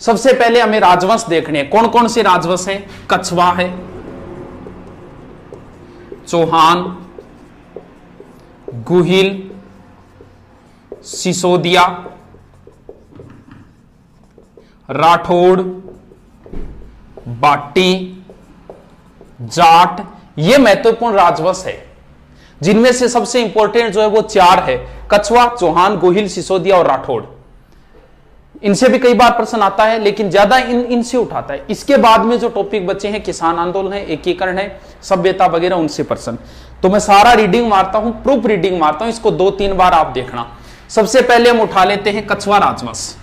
सबसे पहले हमें राजवंश देखने हैं। कौन कौन से राजवंश हैं? कछवा है, चौहान, गुहिल, सिसोदिया, राठौड़, बाटी, जाट। ये महत्वपूर्ण राजवंश है, जिनमें से सबसे इंपॉर्टेंट जो है वो 4 है, कछवा, चौहान, गोहिल, सिसोदिया और राठौड़। इनसे भी कई बार प्रश्न आता है, लेकिन ज्यादा इनसे उठाता है। इसके बाद में जो टॉपिक बचे हैं, किसान आंदोलन है, एकीकरण है, सभ्यता वगैरह, उनसे प्रश्न। तो मैं सारा रीडिंग मारता हूं, प्रूफ रीडिंग मारता हूं, इसको 2-3 बार आप देखना। सबसे पहले हम उठा लेते हैं कछवा राजवंश।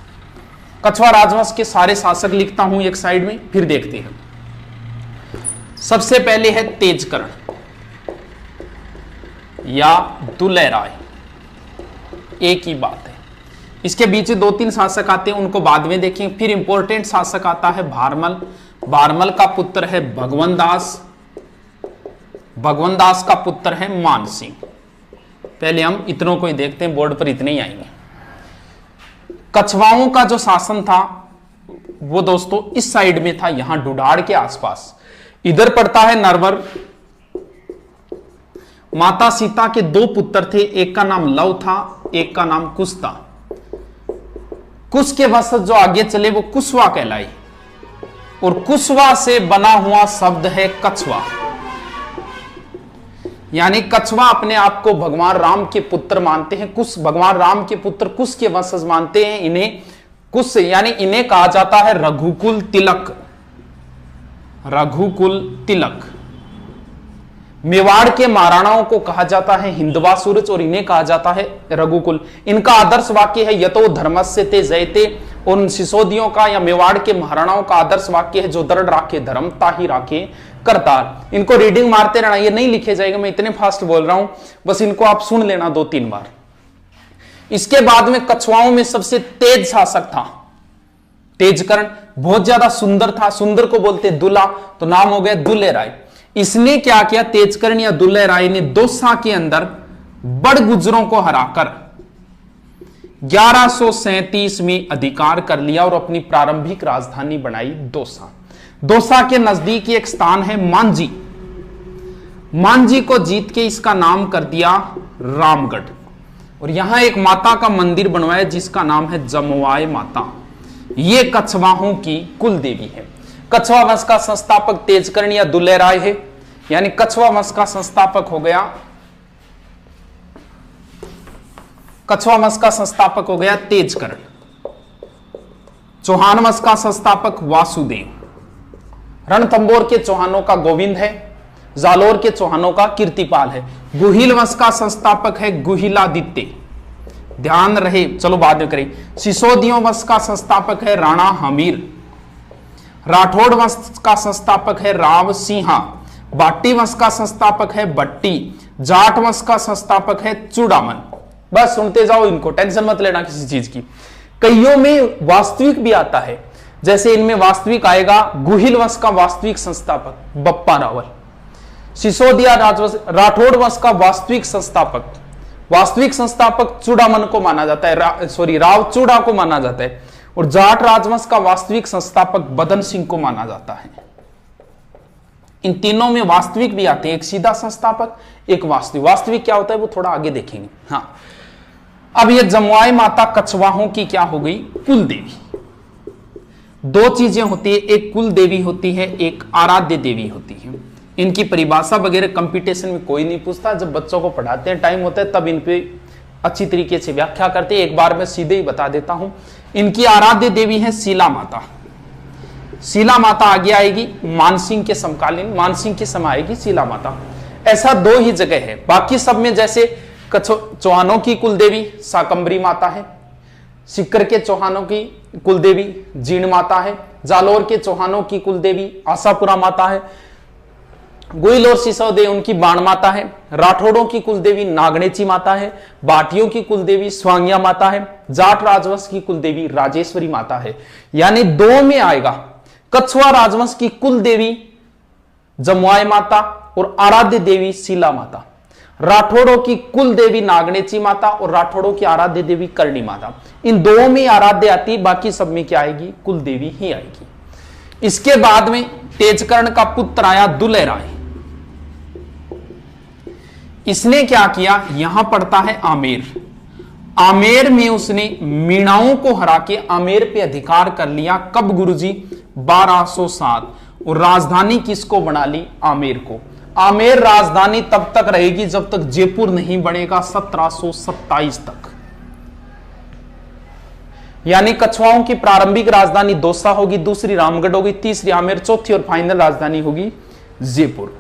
कछवा राजवंश के सारे शासक लिखता हूं एक साइड में, फिर देखते हैं। सबसे पहले है तेजकर्ण या दुल्हे राय, एक ही बात है। इसके बीच 2-3 शासक आते हैं, उनको बाद में देखें। फिर इंपॉर्टेंट शासक आता है भारमल। भारमल का पुत्र है भगवंत दास, भगवंत दास का पुत्र है मानसिंह। पहले हम इतनों को ही देखते हैं, बोर्ड पर इतने ही आएंगे। कछवाओं का जो शासन था वो दोस्तों इस साइड में था, यहां डुडाड़ के आसपास। इधर पड़ता है नरवर। माता सीता के 2 पुत्र थे, एक का नाम लव था, एक का नाम कुश था। कुश के वंशज जो आगे चले वो कुशवा कहलाई, और कुशवा से बना हुआ शब्द है कछवा। यानी कछवा अपने आप को भगवान राम के पुत्र मानते हैं, कुश भगवान राम के पुत्र कुश के वंशज मानते हैं। इन्हें कुश यानी इन्हें कहा जाता है रघुकुल तिलक, रघुकुल तिलक। मेवाड़ के महाराणाओं को कहा जाता है हिंदवा सूरज, और इन्हें कहा जाता है रघुकुल। इनका आदर्श वाक्य है यतो धर्मस्य ते जयते। और उन सिसोदियों का या मेवाड़ के महाराणाओं का आदर्श वाक्य है जो दृढ़ राखे धर्म ताहि राखे करतार। इनको रीडिंग मारते रहना, ये नहीं लिखे जाएगा, मैं इतने फास्ट बोल रहा हूं, बस इनको आप सुन लेना 2-3 बार। इसके बाद में कछवाओं में सबसे तेज शासक था तेजकर्ण। बहुत ज्यादा सुंदर था, सुंदर को बोलते दुल्हा, तो नाम हो गया दुल्हे राय। इसने क्या किया? तेजकर्ण या दुल्हे राय ने दौसा के अंदर बड़ गुजरों को हराकर 1137 में अधिकार कर लिया और अपनी प्रारंभिक राजधानी बनाई दौसा। दौसा के नजदीक एक स्थान है मांझी। मांझी को जीत के इसका नाम कर दिया रामगढ़, और यहां एक माता का मंदिर बनवाया जिसका नाम है जमवाय माता। यह कछवाहों की कुल देवी है। कछवा वंश का संस्थापक तेजकर्ण या दुल्हे राय है, यानी कछवा वंश का संस्थापक हो गया, कछवा वंश का संस्थापक हो गया तेजकर्ण। चौहान वंश का संस्थापक वासुदेव। रणथंबोर के चौहानों का गोविंद है, जालोर के चौहानों का कीर्तिपाल है। गुहिल वंश का संस्थापक है गुहिलादित्य, ध्यान रहे, चलो बाद में करें। सिसोदियों वंश का संस्थापक है राणा हमीर। राठौड़ वंश का संस्थापक है राव सिंहा। बाटी वंश का संस्थापक है बट्टी। जाट वंश का संस्थापक है चूड़ामन। बस सुनते जाओ इनको, टेंशन मत लेना किसी चीज की। कईयों में वास्तविक भी आता है, जैसे इनमें वास्तविक आएगा गुहिल वंश का वास्तविक संस्थापक बप्पा रावल। सिसोदिया राठौड़ वंश का वास्तविक संस्थापक चूड़ामन को माना जाता है, राव चूड़ा को माना जाता है। और जाट राजवंश का वास्तविक संस्थापक बदन सिंह को माना जाता है। इन तीनों में वास्तविक भी आते हैं, एक सीधा संस्थापक, एक वास्तविक। वास्तविक क्या होता है वो थोड़ा आगे देखेंगे। हाँ, अब ये जमवाय माता कछवाहों की क्या हो गई? कुल देवी। 2 चीजें होती है, एक कुल देवी होती है, एक आराध्य देवी होती है। इनकी परिभाषा वगैरह कंपटीशन में कोई नहीं पूछता, जब बच्चों को पढ़ाते हैं टाइम होता है तब इन पे अच्छी तरीके से व्याख्या करते हैं। एक बार मैं सीधे ही बता देता हूं। इनकी आराध्य देवी है शीला माता। शीला माता आगे आएगी मानसिंह के समकालीन, मानसिंह के समय आएगी शीला माता। ऐसा 2 ही जगह है, बाकी सब में जैसे चौहानों की कुलदेवी शाकंभरी माता है, सिक्कर के चौहानों की कुलदेवी जीण माता है, जालोर के चौहानों की कुलदेवी आशापुरा माता है, गुइल और सिसोदे उनकी बाण माता है, राठौड़ों की कुलदेवी नागणेची माता है, बाटियों की कुलदेवी स्वांगिया माता है, जाट राजवंश की कुलदेवी राजेश्वरी माता है। यानी 2 में आएगा, कछवा राजवंश की कुलदेवी जमवाय माता और आराध्य देवी शीला माता। राठौड़ों की कुल देवी नागणेची माता और राठौड़ों की आराध्य देवी करणी माता, इन दो में आराध्य आती, बाकी सब में क्या आएगी, कुल देवी ही आएगी। इसके बाद में तेजकर्ण का पुत्र आया दुलह राय। इसने क्या किया, यहां पड़ता है आमेर। आमेर में उसने मीणाओं को हरा के आमेर पे अधिकार कर लिया। कब गुरुजी, 1207। और राजधानी किसको बना ली, आमेर को। आमेर राजधानी तब तक रहेगी जब तक जयपुर नहीं बनेगा, 1727 तक। यानी कछवाओं की प्रारंभिक राजधानी दौसा होगी, दूसरी रामगढ़ होगी, तीसरी आमेर, चौथी और फाइनल राजधानी होगी जयपुर।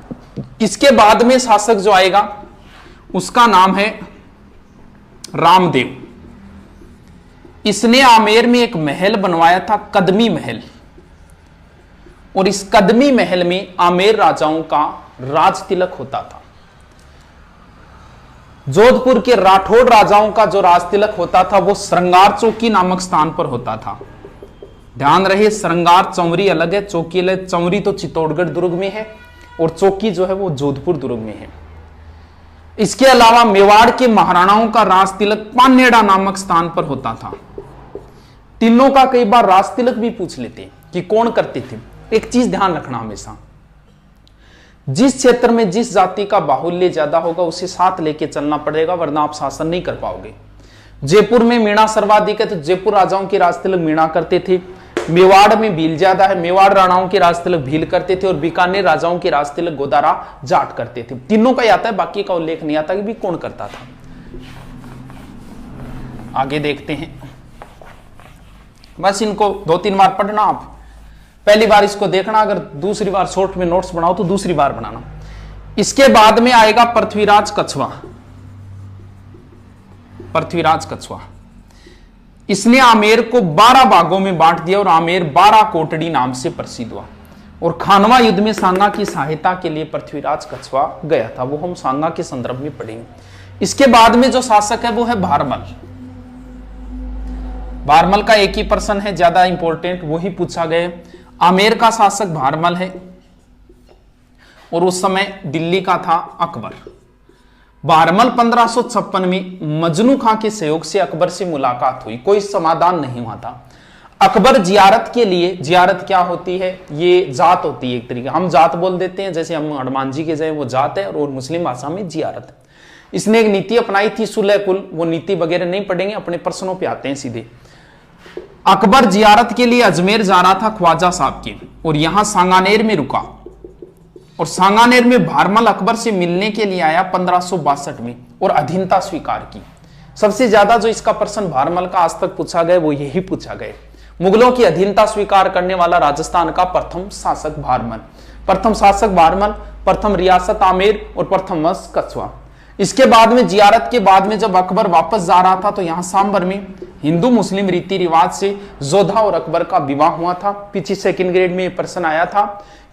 इसके बाद में शासक जो आएगा उसका नाम है रामदेव। इसने आमेर में एक महल बनवाया था, कदमी महल, और इस कदमी महल में आमेर राजाओं का राज तिलक होता था। जोधपुर के राठौड़ राजाओं का जो राज तिलक होता था वो श्रृंगार चौकी नामक स्थान पर होता था। ध्यान रहे, श्रृंगार चौरी अलग है, चौकी अलग। चौरी तो चित्तौड़गढ़ दुर्ग में है और चौकी जो है वो जोधपुर दुर्ग में है। इसके अलावा मेवाड़ के महाराणाओं का राज तिलक पानेड़ा नामक स्थान पर होता था। तीनों का कई बार राज तिलक भी पूछ लेते कि कौन करते थे। एक चीज ध्यान रखना हमेशा, जिस क्षेत्र में जिस जाति का बाहुल्य ज्यादा होगा उसे साथ लेके चलना पड़ेगा, वरना आप शासन नहीं कर पाओगे। जयपुर में मीणा सर्वाधिक है तो जयपुर राजाओं के राज तिलक मीणा करते थे। मेवाड़ में भील ज्यादा है, मेवाड़ राणाओं के राज तिलक भील करते थे। और बीकानेर राजाओं के राज तिलक गोदारा जाट करते थे। तीनों का आता है, बाकी का उल्लेख नहीं आता कि भी कौन करता था। आगे देखते हैं, बस इनको 2-3 बार पढ़ना। आप पहली बार इसको देखना, अगर दूसरी बार शॉर्ट में नोट्स बनाओ तो दूसरी बार बनाना। इसके बाद में आएगा पृथ्वीराज कछवा। पृथ्वीराज कछवा, इसने आमेर को 12 भागों में बांट दिया और आमेर 12 कोटड़ी नाम से प्रसिद्ध हुआ। और खानवा युद्ध में सांगा की सहायता के लिए पृथ्वीराज कछवा गया था, वो हम सांगा के संदर्भ में पढ़ेंगे। इसके बाद में जो शासक है वो है भारमल। भारमल का एक ही पर्सन है, ज्यादा इंपॉर्टेंट वही पूछा गया। आमेर का शासक भारमल है और उस समय दिल्ली का था अकबर। भारमल 1556 में मजनू खां के सहयोग से अकबर से मुलाकात हुई, कोई समाधान नहीं हुआ था। अकबर जियारत के लिए, जियारत क्या होती है, ये जात होती है एक तरीके, हम जात बोल देते हैं, जैसे हम हनुमान जी के जाए वो जात है और मुस्लिम भाषा में जियारत है। इसने एक नीति अपनाई थी सुलह कुल, वो नीति वगैरह नहीं पढ़ेंगे, अपने प्रश्नों पे आते हैं सीधे। अकबर जियारत के लिए अजमेर जा रहा था ख्वाजा साहब की, और यहां सांगानेर में रुका। और सांगानेर में भारमल अकबर से मिलने के लिए आया 1562 में और अधीनता स्वीकार की। सबसे ज्यादा जो इसका प्रश्न भारमल का आज तक पूछा गया वो यही पूछा गया। मुगलों की अधीनता स्वीकार करने वाला राजस्थान का प्रथम शासक भारमल। प्रथम शासक भारमल, प्रथम रियासत आमेर और प्रथम वंश कछवा। इसके बाद में जियारत के बाद में जब अकबर वापस जा रहा था तो यहां सांबर में हिंदू मुस्लिम रीति रिवाज से जोधा और अकबर का विवाह हुआ था। पीछे सेकंड ग्रेड में प्रश्न आया था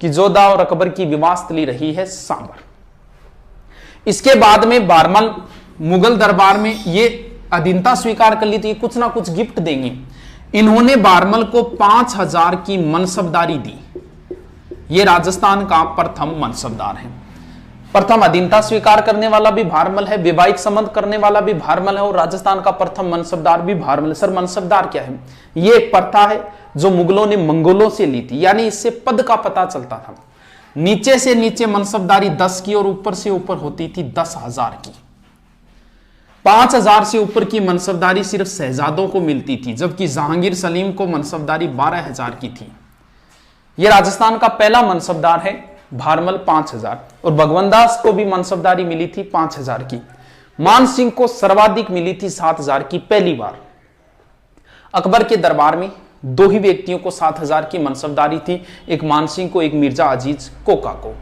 कि जोधा और अकबर की विवाह स्थली रही है सांबर। इसके बाद में भारमल मुगल दरबार में ये अधीनता स्वीकार कर ली तो ये कुछ ना कुछ गिफ्ट देंगे। इन्होंने भारमल को 5000 की मनसबदारी दी। ये राजस्थान का प्रथम मनसबदार है। प्रथम अधीनता स्वीकार करने वाला भी भारमल है, वैवाहिक संबंध करने वाला भी भारमल है और राजस्थान का प्रथम मनसबदार भी भारमल है। सर मनसबदार क्या है? ये एक प्रथा है जो मुगलों ने मंगोलों से ली थी, यानी इससे पद का पता चलता था। नीचे से नीचे मनसबदारी 10 की और ऊपर से ऊपर होती थी 10,000 की। 5,000 से ऊपर की मनसबदारी सिर्फ शहजादों को मिलती थी, जबकि जहांगीर सलीम को मनसबदारी 12,000 की थी। यह राजस्थान का पहला मनसबदार है भारमल 5,000, और भगवंदास को भी मनसबदारी मिली थी 5,000 की। मान सिंह को सर्वाधिक मिली थी 7,000 की पहली बार। अकबर के दरबार में 2 ही व्यक्तियों को 7,000 की मनसबदारी थी, एक मान सिंह को, एक मिर्जा अजीज कोका को।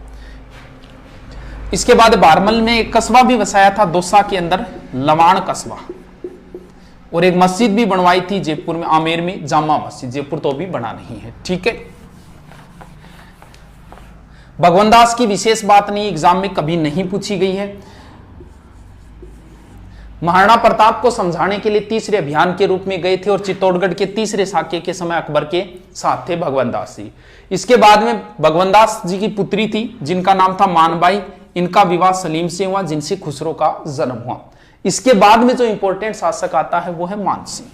इसके बाद भारमल ने एक कस्बा भी बसाया था दौसा के अंदर, लवाण कस्बा, और एक मस्जिद भी बनवाई थी जयपुर में, आमेर में जामा मस्जिद। जयपुर तो भी बना नहीं है, ठीक है। भगवंदास की विशेष बात नहीं, एग्जाम में कभी नहीं पूछी गई है। महाराणा प्रताप को समझाने के लिए तीसरे अभियान के रूप में गए थे और चित्तौड़गढ़ के तीसरे साके के समय अकबर के साथ थे भगवंदास जी। इसके बाद में भगवंदास जी की पुत्री थी जिनका नाम था मानबाई, इनका विवाह सलीम से हुआ, जिनसे खुसरो का जन्म हुआ। इसके बाद में जो इंपॉर्टेंट शासक आता है वो है मानसिंह।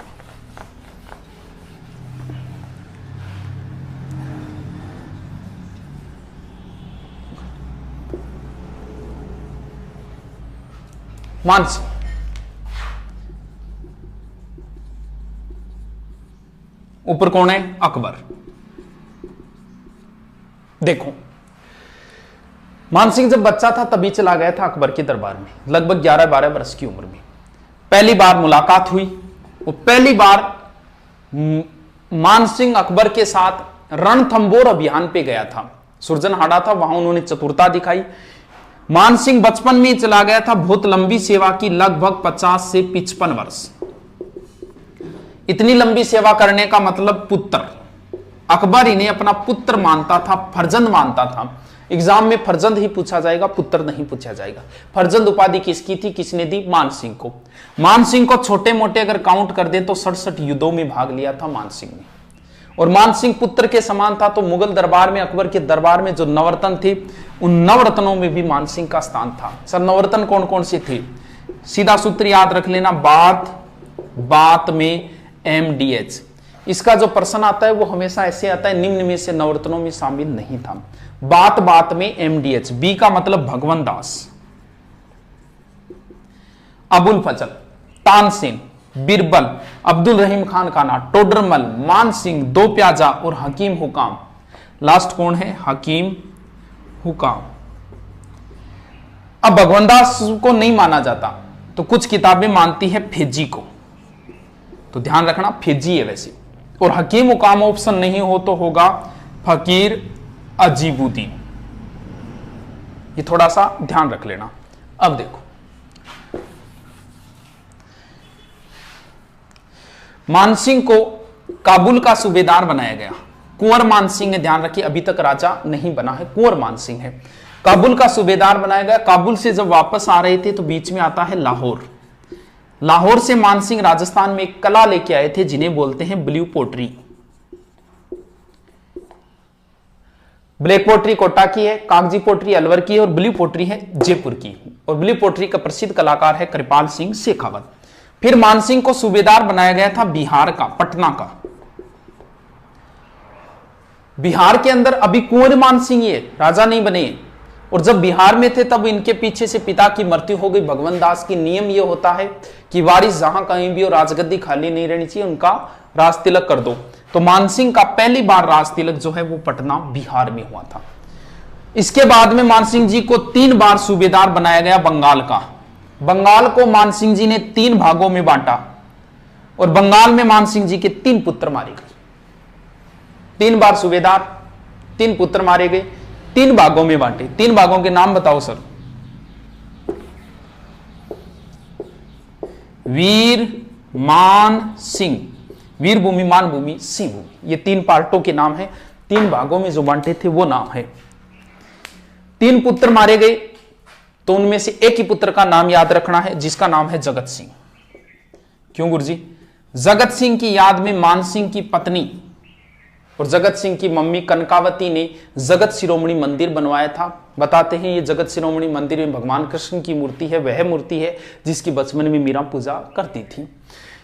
मानसिंह ऊपर कौन है? अकबर। देखो, मानसिंह जब बच्चा था तभी चला गया था अकबर के दरबार में, लगभग 11-12 वर्ष की उम्र में। पहली बार मुलाकात हुई और पहली बार मानसिंह अकबर के साथ रणथंबोर अभियान पे गया था, सुरजनहाड़ा था, वहां उन्होंने चतुरता दिखाई। मानसिंह बचपन में चला गया था, बहुत लंबी सेवा की, लगभग 50 से 55 वर्ष। इतनी लंबी सेवा करने का मतलब पुत्र, अकबर इन्हें अपना पुत्र मानता था, फर्जंद मानता था। एग्जाम में फर्जंद ही पूछा जाएगा, पुत्र नहीं पूछा जाएगा। फर्जंद उपाधि किसकी थी? किसने दी? मानसिंह को। मानसिंह को छोटे मोटे अगर काउंट कर दे तो 67 युद्धों में भाग लिया था मानसिंह ने। और मानसिंह पुत्र के समान था, तो मुगल दरबार में, अकबर के दरबार में जो नवरत्न थे, उन नवरत्नों में भी मानसिंह का स्थान था। सर नवरत्न कौन कौन से थे? सीधा सूत्र याद रख लेना, बात में MDH। इसका जो प्रश्न आता है वो हमेशा ऐसे आता है, निम्न में से नवरत्नों में शामिल नहीं था। बात में MDH। बी का मतलब भगवान दास, अबुल फजल, तानसेन, बिरबल, अब्दुल रहीम खान काना, टोडरमल, मानसिंह, दो प्याजा और हकीम हुकाम। लास्ट कौन है? हकीम हुकाम। अब भगवान दास को नहीं माना जाता, तो कुछ किताबें मानती है फेजी को, तो ध्यान रखना फेजी है वैसे। और हकीम हुकाम ऑप्शन नहीं हो तो होगा फकीर अजीबुद्दीन। ये थोड़ा सा ध्यान रख लेना। अब देखो, मानसिंह को काबुल का सूबेदार बनाया गया। कुंवर मानसिंह है, ध्यान रखिए, अभी तक राजा नहीं बना है, कुंवर मानसिंह है। काबुल का सूबेदार बनाया गया। काबुल से जब वापस आ रहे थे तो बीच में आता है लाहौर। लाहौर से मानसिंह राजस्थान में एक कला लेके आए थे जिन्हें बोलते हैं blue pottery. Black pottery Kota की है, कागजी पोट्री अलवर की है और ब्लू पोट्री है जयपुर की। और ब्लू पोट्री का प्रसिद्ध कलाकार है कृपाल सिंह शेखावत। फिर मानसिंह को सूबेदार बनाया गया था बिहार का, पटना का। बिहार के अंदर अभी कुंवर मानसिंह ये राजा नहीं बने, और जब बिहार में थे तब इनके पीछे से पिता की मृत्यु हो गई भगवान दास की। नियम ये होता है कि वारिस जहां कहीं भी हो, राजगद्दी खाली नहीं रहनी चाहिए, उनका राज तिलक कर दो। तो मानसिंह का पहली बार राज तिलक जो है वो पटना बिहार में हुआ था। इसके बाद में मानसिंह जी को 3 बार सूबेदार बनाया गया बंगाल का। बंगाल को मानसिंह जी ने 3 भागों में बांटा और बंगाल में मानसिंह जी के 3 पुत्र मारे गए। 3 बार सूबेदार, 3 पुत्र मारे गए, 3 भागों में बांटे। 3 भागों के नाम बताओ सर। वीर, मान, सिंह। वीर भूमि, मान भूमि, सिंह भूमि, ये 3 पार्टों के नाम है। 3 भागों में जो बांटे थे वो नाम है। 3 पुत्र मारे गए, तो उनमें से एक ही पुत्र का नाम याद रखना है जिसका नाम है जगत सिंह। क्यों गुरुजी? जगत सिंह की याद में मानसिंह की पत्नी और जगत सिंह की मम्मी कनकावती ने जगत शिरोमणि मंदिर बनवाया था। बताते हैं ये जगत शिरोमणि मंदिर में भगवान कृष्ण की मूर्ति है, वह मूर्ति है जिसकी बचपन में मीरा पूजा करती थी।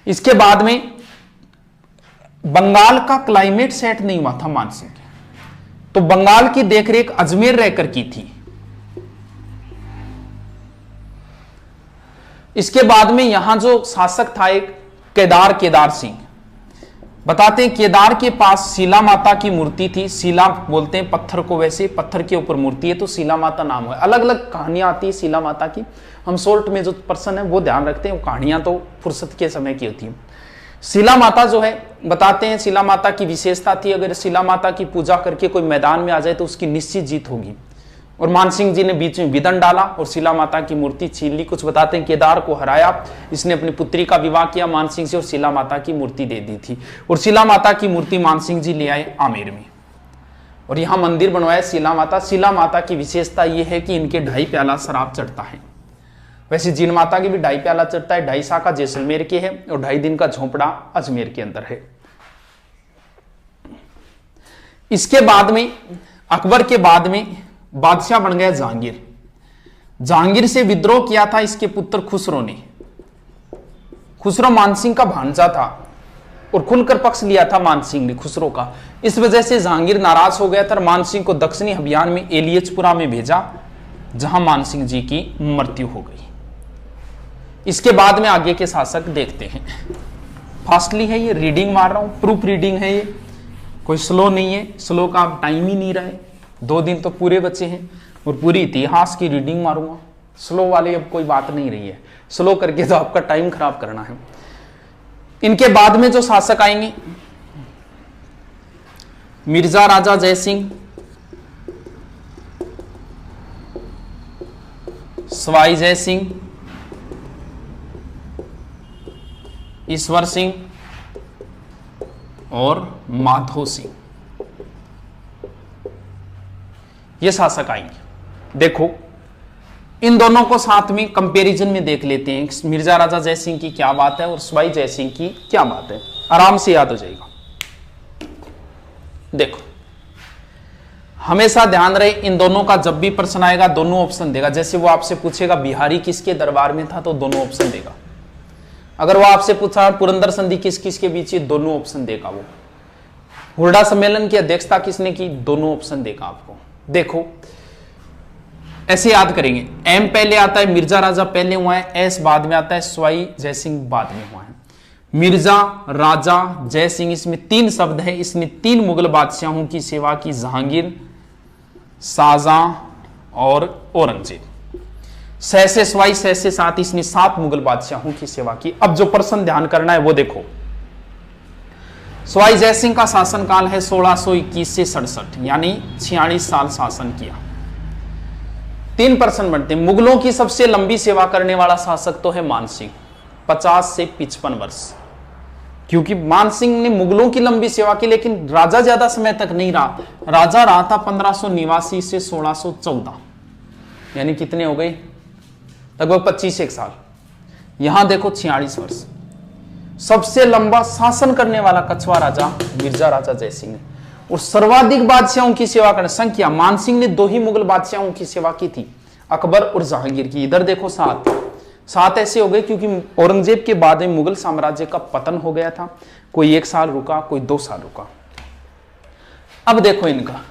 इसके बाद में बंगाल का क्लाइमेट सेट नहीं हुआ था मानसिंह के, तो बंगाल की देखरेख अजमेर रहकर की थी। इसके बाद में यहां जो शासक था एक केदार सिंह। बताते हैं केदार के पास शिला माता की मूर्ति थी। शिला बोलते हैं पत्थर को, वैसे पत्थर के ऊपर मूर्ति है तो शिला माता नाम है। अलग अलग कहानियां आती है शिला माता की, हम शॉर्ट में जो पर्सन है वो ध्यान रखते हैं, वो कहानियां तो फुर्सत के समय की होती है। शिला माता जो है, बताते हैं शिला माता की विशेषता थी, अगर शिला माता की पूजा करके कोई मैदान में आ जाए तो उसकी निश्चित जीत होगी। और मानसिंह जी ने बीच में विदन डाला और शिला माता की मूर्ति छीन ली। कुछ बताते हैं केदार को हराया, इसने अपनी पुत्री का विवाह किया मानसिंह से और शिला माता की मूर्ति दे दी थी। और शिला माता की मूर्ति मानसिंह जी ले आए आमेर में और यहां मंदिर बनवाया शिला माता। शिला माता की विशेषता यह है कि इनके 2.5 प्याला शराब चढ़ता है। वैसे जीन माता की भी 2.5 प्याला चढ़ता है। 2.5 शाखा जैसलमेर के है और 2.5 दिन का झोंपड़ा अजमेर के अंदर है। इसके बाद में अकबर के बाद में बादशाह बन गया जहांगीर। जहांगीर से विद्रोह किया था इसके पुत्र खुसरो ने। खुसरो मानसिंह का भांजा था और खुलकर पक्ष लिया था मानसिंह ने खुसरो का। इस वजह से जहांगीर नाराज हो गया था और मानसिंह को दक्षिणी अभियान में एलियचपुरा में भेजा, जहां मानसिंह जी की मृत्यु हो गई। इसके बाद में आगे के शासक देखते हैं। फास्टली है ये, रीडिंग मार रहा हूं, प्रूफ रीडिंग है ये, कोई स्लो नहीं है। स्लो का आप टाइम ही नहीं रहे, 2 दिन तो पूरे बचे हैं और पूरी इतिहास की रीडिंग मारूंगा। स्लो वाली अब कोई बात नहीं रही है, स्लो करके तो आपका टाइम खराब करना है। इनके बाद में जो शासक आएंगे, मिर्जा राजा जयसिंह, सवाई जयसिंह, ईश्वर सिंह और माधो सिंह, ये शासक आएंगे। देखो इन दोनों को साथ में कंपैरिजन में देख लेते हैं, मिर्जा राजा जयसिंह की क्या बात है और सवाई जयसिंह की क्या बात है, आराम से याद हो जाएगा। देखो हमेशा ध्यान रहे, इन दोनों का जब भी प्रश्न आएगा दोनों ऑप्शन देगा। जैसे वो आपसे पूछेगा बिहारी किसके दरबार में था, तो दोनों ऑप्शन देगा। अगर वो आपसे पूछा पुरंदर संधि किस किस के बीच, दोनों ऑप्शन देगा। वो हुरडा सम्मेलन की अध्यक्षता किसने की, दोनों ऑप्शन देगा आपको। देखो ऐसे याद करेंगे, एम पहले आता है, मिर्जा राजा पहले हुआ है, एस बाद में आता है, सवाई जयसिंह बाद में हुआ है। मिर्जा राजा जयसिंह, इसमें 3 शब्द है। इसने 3 मुगल बादशाहों की सेवा की, जहांगीर, शाहजहां और औरंगजेब। से सवाई से साथ इसने 7 मुगल बादशाहों की सेवा की। अब जो प्रश्न ध्यान करना है वो देखो, सवाई जयसिंह का शासनकाल है 1621 से 67, यानी 46 साल शासन किया। 3 प्रश्न बनते हैं। मुगलों की सबसे लंबी सेवा करने वाला शासक तो है मानसिंह, 50 से 55 वर्ष, क्योंकि मानसिंह ने मुगलों की लंबी सेवा की, लेकिन राजा ज्यादा समय तक नहीं रहा। राजा रहा था 1589 से 1614, यानी कितने हो गए, लगभग 25 साल। यहां देखो 46 वर्ष। सबसे लंबा शासन करने वाला कछुआ राजा मिर्जा राजा जयसिंह ने, और सर्वाधिक बादशाहों की सेवा करने संख्या, मानसिंह ने 2 ही मुगल बादशाहों की सेवा की थी, अकबर और जहांगीर की। इधर देखो 7 ऐसे हो गए क्योंकि औरंगजेब के बाद में मुगल साम्राज्य का पतन हो गया था। कोई 1 साल रुका, कोई 2 साल रुका। अब देखो इनका,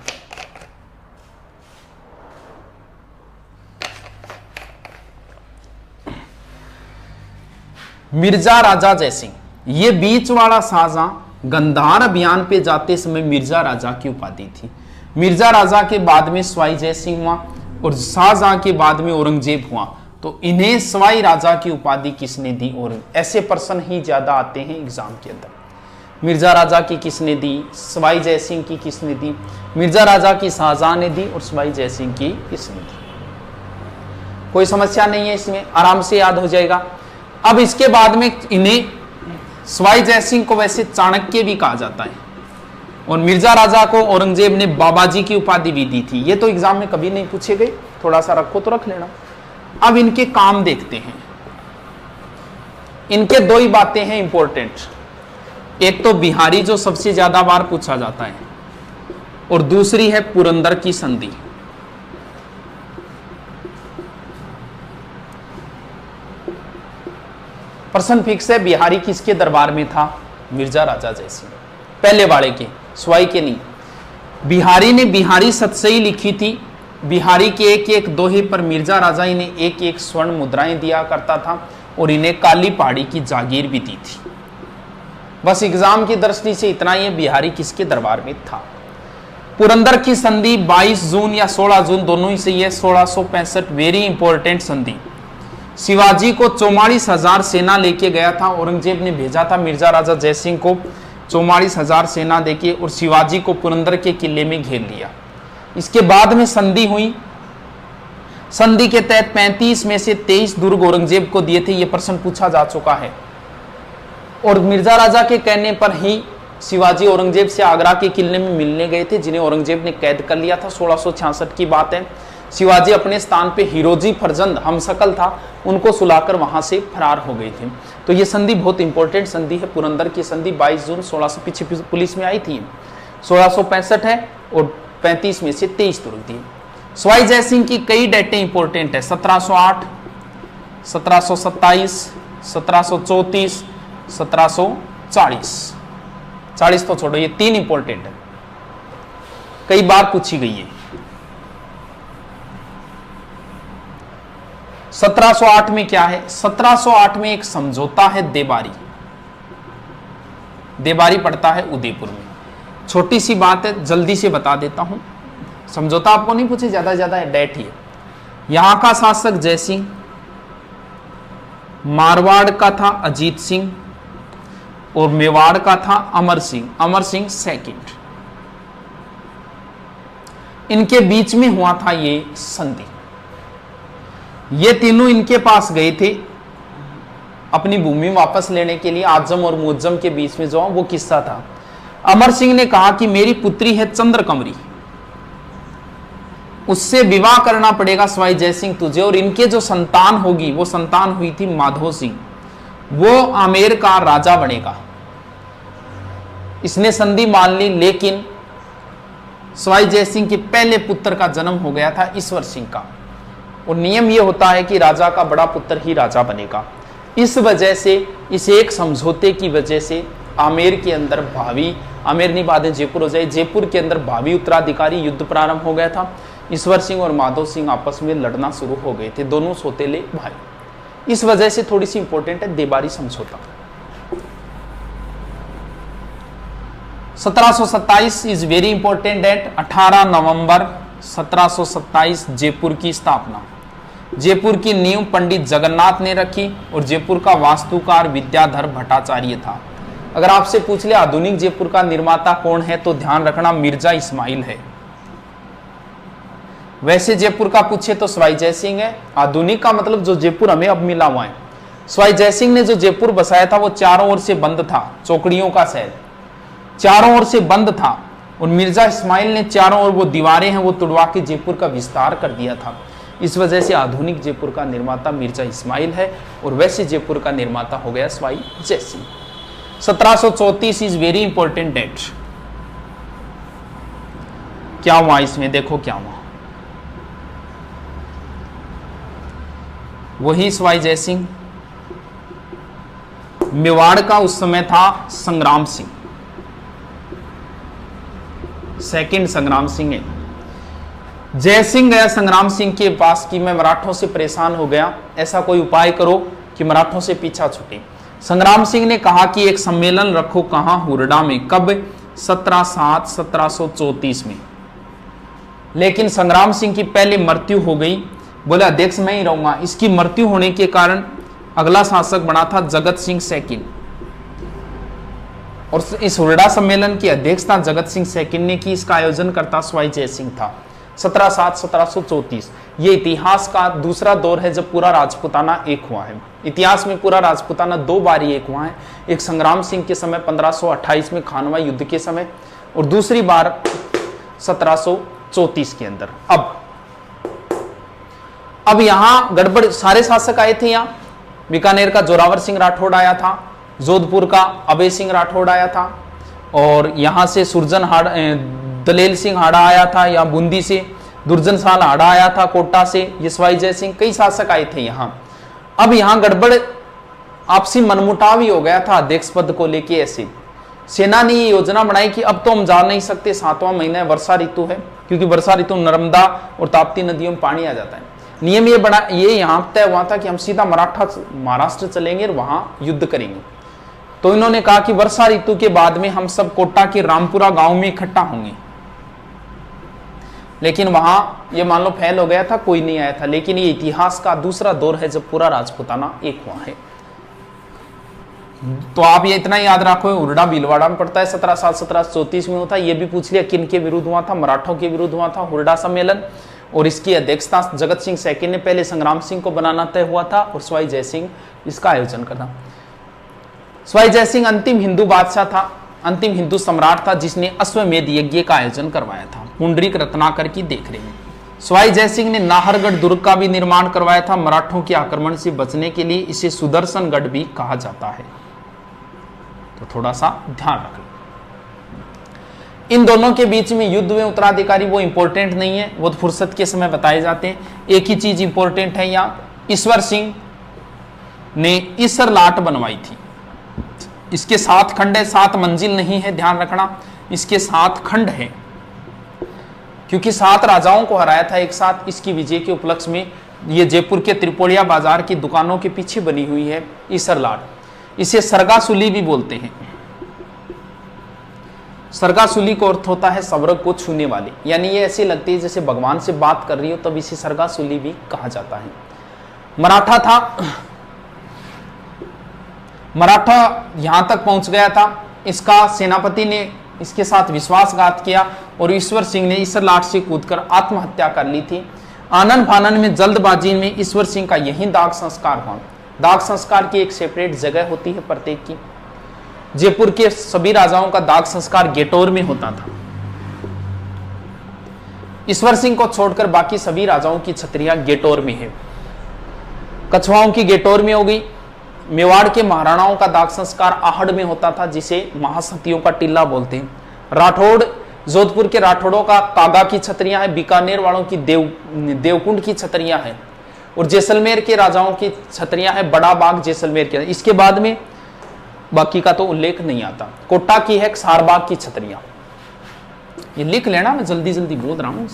मिर्जा राजा जयसिंह, ये बीच वाला शाहजहां गंधार अभियान पे जाते समय मिर्जा राजा की उपाधि थी। मिर्जा राजा के बाद में सवाई जयसिंह हुआ और शाहजहां के बाद में औरंगजेब हुआ, तो इन्हें सवाई राजा की उपाधि किसने दी। और ऐसे प्रश्न ही ज्यादा आते हैं एग्जाम के अंदर। मिर्जा राजा की किसने दी, सवाई जयसिंह की किसने दी, मिर्जा राजा की शाहजहां ने दी और सवाई जयसिंह की किसने दी। कोई समस्या नहीं है इसमें, आराम से याद हो जाएगा। अब इसके बाद में इन्हें, सवाई जयसिंह को वैसे चाणक्य भी कहा जाता है और मिर्जा राजा को औरंगजेब ने बाबाजी की उपाधि भी दी थी। ये तो एग्जाम में कभी नहीं पूछे गए, थोड़ा सा रखो तो रख लेना। अब इनके काम देखते हैं। इनके 2 ही बातें हैं इंपॉर्टेंट, एक तो बिहारी जो सबसे ज्यादा बार पूछा जाता है, और दूसरी है पुरंदर की संधि। प्रश्न फिक्स है, बिहारी किसके दरबार में था, मिर्जा राजा जयसिंह, पहले वाले के, सवाई के नहीं। बिहारी ने बिहारी सतसई लिखी थी। बिहारी के 1-1 दोहे पर मिर्जा राजा इन्हें 1-1 स्वर्ण मुद्राएं दिया करता था और इन्हें काली पहाड़ी की जागीर भी दी थी। बस एग्जाम की दृष्टि से इतना ही है, बिहारी किसके दरबार में था। पुरंदर की संधि 22 जून या 16 जून दोनों ही सही है, 1665, वेरी इंपॉर्टेंट संधि। शिवाजी को 44,000 सेना लेके गया था, औरंगजेब ने भेजा था मिर्जा राजा जयसिंह को 44,000 सेना देके, और शिवाजी को पुरंदर के किले में घेर लिया। इसके बाद में संधि हुई। संधि के तहत 35 में से 23 दुर्ग औरंगजेब को दिए थे, यह प्रश्न पूछा जा चुका है। और मिर्जा राजा के कहने पर ही शिवाजी औरंगजेब से आगरा के किले में मिलने गए थे, जिन्हें औरंगजेब ने कैद कर लिया था। 1666 की बात है। शिवाजी अपने स्थान पे हिरोजी फरजंद हमशक्ल था, उनको सुलाकर वहां से फरार हो गए थे। तो ये संधि बहुत इंपॉर्टेंट संधि है, पुरंदर की संधि 22 जून 1600 पीछे पुलिस में आई थी। 1665 है और 35 में से 23 दुर्ग दिए। सवाई जयसिंह की कई डेटें इंपॉर्टेंट है, 1708, 1727, 1734, 1740। 40 तो छोड़ो, ये 3 इंपॉर्टेंट है, कई बार पूछी गई है। 1708 में क्या है? 1708 में एक समझौता है देबारी। देबारी पड़ता है उदयपुर में। छोटी सी बात है, जल्दी से बता देता हूं। समझौता आपको नहीं पूछे, ज्यादा ज्यादा है, डेट ही है। यहां का शासक जयसिंह, मारवाड़ का था अजीत सिंह और मेवाड़ का था अमर सिंह, अमर सिंह सेकंड। इनके बीच में हुआ था ये संधि। ये तीनों इनके पास गए थे अपनी भूमि वापस लेने के लिए। आजम और मुअज्जम के बीच में जो वो किस्सा था। अमर सिंह ने कहा कि मेरी पुत्री है चंद्रकमरी, उससे विवाह करना पड़ेगा सवाई जयसिंह तुझे, और इनके जो संतान होगी वो संतान हुई थी माधो सिंह, वो आमेर का राजा बनेगा। इसने संधि मान ली, लेकिन सवाई जयसिंह के पहले पुत्र का जन्म हो गया था ईश्वर सिंह का, और नियम यह होता है कि राजा का बड़ा पुत्र ही राजा बनेगा। इस वजह से, इस एक समझौते की वजह से आमेर के अंदर भावी, आमेर नहीं बाद में जयपुर हो जाए, जयपुर के अंदर भावी उत्तराधिकारी युद्ध प्रारंभ हो गया था। ईश्वर सिंह और माधो सिंह आपस में लड़ना शुरू हो गए थे, दोनों सौतेले भाई। इस वजह से थोड़ी सी इंपॉर्टेंट है देबारी समझौता। 1727 इज वेरी इंपॉर्टेंट डेट। 18 नवंबर 1727 जयपुर की स्थापना। जयपुर की नींव पंडित जगन्नाथ ने रखी और जयपुर का वास्तुकार विद्याधर भट्टाचार्य था। अगर आपसे पूछ ले आधुनिक जयपुर का निर्माता कौन है, तो ध्यान रखना मिर्जा इस्माइल है। वैसे जयपुर का पूछे तो सवाई जयसिंह है। आधुनिक का मतलब जो जयपुर हमें अब मिला हुआ है। सवाई जयसिंह ने जो जयपुर बसाया था वो चारों ओर से बंद था, चौकड़ियों का शहर चारों ओर से बंद था, और मिर्जा इस्माइल ने चारों ओर वो दीवारें हैं वो तुड़वा के जयपुर का विस्तार कर दिया था। इस वजह से आधुनिक जयपुर का निर्माता मिर्जा इस्माइल है, और वैसे जयपुर का निर्माता हो गया Sawai Jai Singh. 1734 is very important date. क्या हुआ इसमें, देखो क्या हुआ। वही सवाई जयसिंह, मेवाड़ का उस समय था संग्राम सिंह, सेकंड संग्राम सिंह है। जयसिंह गया संग्राम सिंह के पास कि मैं मराठों से परेशान हो गया, ऐसा कोई उपाय करो कि मराठों से पीछा छूटे। संग्राम सिंह ने कहा कि एक सम्मेलन रखो, कहां, हुरडा में। कब? 17/7/1734 में। लेकिन संग्राम सिंह की पहले मृत्यु हो गई, बोले अध्यक्ष मैं ही रहूंगा। इसकी मृत्यु होने के कारण अगला शासक बना था जगत सिंह सेकंड, और इस हुरडा सम्मेलन की अध्यक्षता जगत सिंह सेकंड ने की। इसका आयोजन करता सवाई जयसिंह था। 17/7/1734 ये इतिहास का दूसरा दौर है जब पूरा राजपूताना एक हुआ है। इतिहास में पूरा राजपूताना 2 बार एक हुआ है, एक संग्राम सिंह के समय 1528 में खानवा युद्ध के समय, और दूसरी बार 1734 के अंदर। अब यहां गड़बड़, सारे शासक आए थे। यहां बीकानेर का जोरावर सिंह राठौड़ आया था, जोधपुर का अभय सिंह राठौड़ आया था, और यहां से सुरजन हाड़ा, दलेल सिंह हाड़ा आया था, या बूंदी से दुर्जन साल हाड़ा आया था, कोटा से ये सवाई जयसिंह, कई शासक आए थे यहां। अब यहां गड़बड़, आपसी मनमुटाव ही हो गया था अध्यक्ष पद को लेके। ऐसे सेना ने ये योजना बनाई कि अब तो हम जा नहीं सकते, 7वां महीना वर्षा ऋतु है, क्योंकि वर्षा ऋतु नर्मदा और ताप्ती नदियों में पानी आ जाता है। नियम ये यहां तय हुआ था कि हम सीधा महाराष्ट्र चलेंगे और वहां युद्ध करेंगे। तो इन्होंने कहा कि वर्षा ऋतु के बाद में हम सब कोटा के रामपुरा गांव में इकट्ठा होंगे, लेकिन वहां ये मान लो फेल हो गया था, कोई नहीं आया था। लेकिन ये इतिहास का दूसरा दौर है जब पूरा राजपूताना एक हुआ है। तो आप ये इतना याद रखो, हुरडा भीलवाड़ा में पड़ता है, 17/7/1734 में होता है। ये भी पूछ लिया किन के विरुद्ध हुआ था, मराठों के विरुद्ध हुआ था हुरडा सम्मेलन, और इसकी अध्यक्षता जगत सिंह सेकंड ने पहले संग्राम सिंह को बनाना तय हुआ था, और सवाई जयसिंह इसका आयोजन करना। सवाई जयसिंह अंतिम हिंदू बादशाह था, अंतिम हिंदू सम्राट था, जिसने अश्वमेध यज्ञ का आयोजन करवाया था पुंडरीक रत्नाकर की देखरेख में। सवाई जयसिंह ने नाहरगढ़ दुर्ग का भी निर्माण करवाया था। मराठों के आक्रमण से बचने के लिए इसे सुदर्शनगढ़ भी कहा जाता है, तो थोड़ा सा ध्यान रखना। इन दोनों के बीच में युद्ध में उत्तराधिकारी वो इंपॉर्टेंट नहीं है, वो तो फुर्सत के समय बताए जाते हैं। एक ही चीज इंपॉर्टेंट है, यहाँ ईश्वर सिंह ने ईसर लाट बनवाई थी। इसके 7 खंड है, 7 मंजिल नहीं है, ध्यान रखना, इसके 7 खंड है, क्योंकि 7 राजाओं को हराया था एक साथ। इसकी विजय के उपलक्ष्य में ये जयपुर के त्रिपोलिया बाजार की दुकानों के पीछे बनी हुई है ईसर लाट। इसे सरगासुली भी बोलते हैं। सरगासुली का अर्थ होता है स्वर्ग को छूने वाली, यानी ये ऐसी लगती है जैसे भगवान से बात कर रही हो, तब इसे सरगासुली भी कहा जाता है। मराठा था, मराठा यहां तक पहुंच गया था, इसका सेनापति ने इसके साथ विश्वासघात किया और ईश्वर सिंह ने ईसर लाट से कूदकर आत्महत्या कर ली थी। आनन फानन में जल्दबाजी में ईश्वर सिंह का यही दाग संस्कार हुआ। दाग संस्कार की एक सेपरेट जगह होती है प्रत्येक की। जयपुर के सभी राजाओं का दाग संस्कार गेटोर में होता था। ईश्वर सिंह को छोड़कर बाकी सभी राजाओं की छत्रियां गेटोर में है। कछवाओं की गेटोर में हो गई। मेवाड़ के महाराणाओं का दाग संस्कार आहड़ में होता था, जिसे महासतियों का टिल्ला बोलते हैं। राठौड़, जोधपुर के राठौड़ों का कागा की छतरियां हैं, बीकानेर वालों की देवकुंड की छतरियां हैं, और जैसलमेर के राजाओं की छतरियां हैं बड़ा बाग जैसलमेर के। इसके बाद में बाकी का तो उल्लेख नहीं आता। कोटा की है सारबाग की छतरियां, ये लिख लेना, मैं जल्दी जल्दी बोल रहा हूं।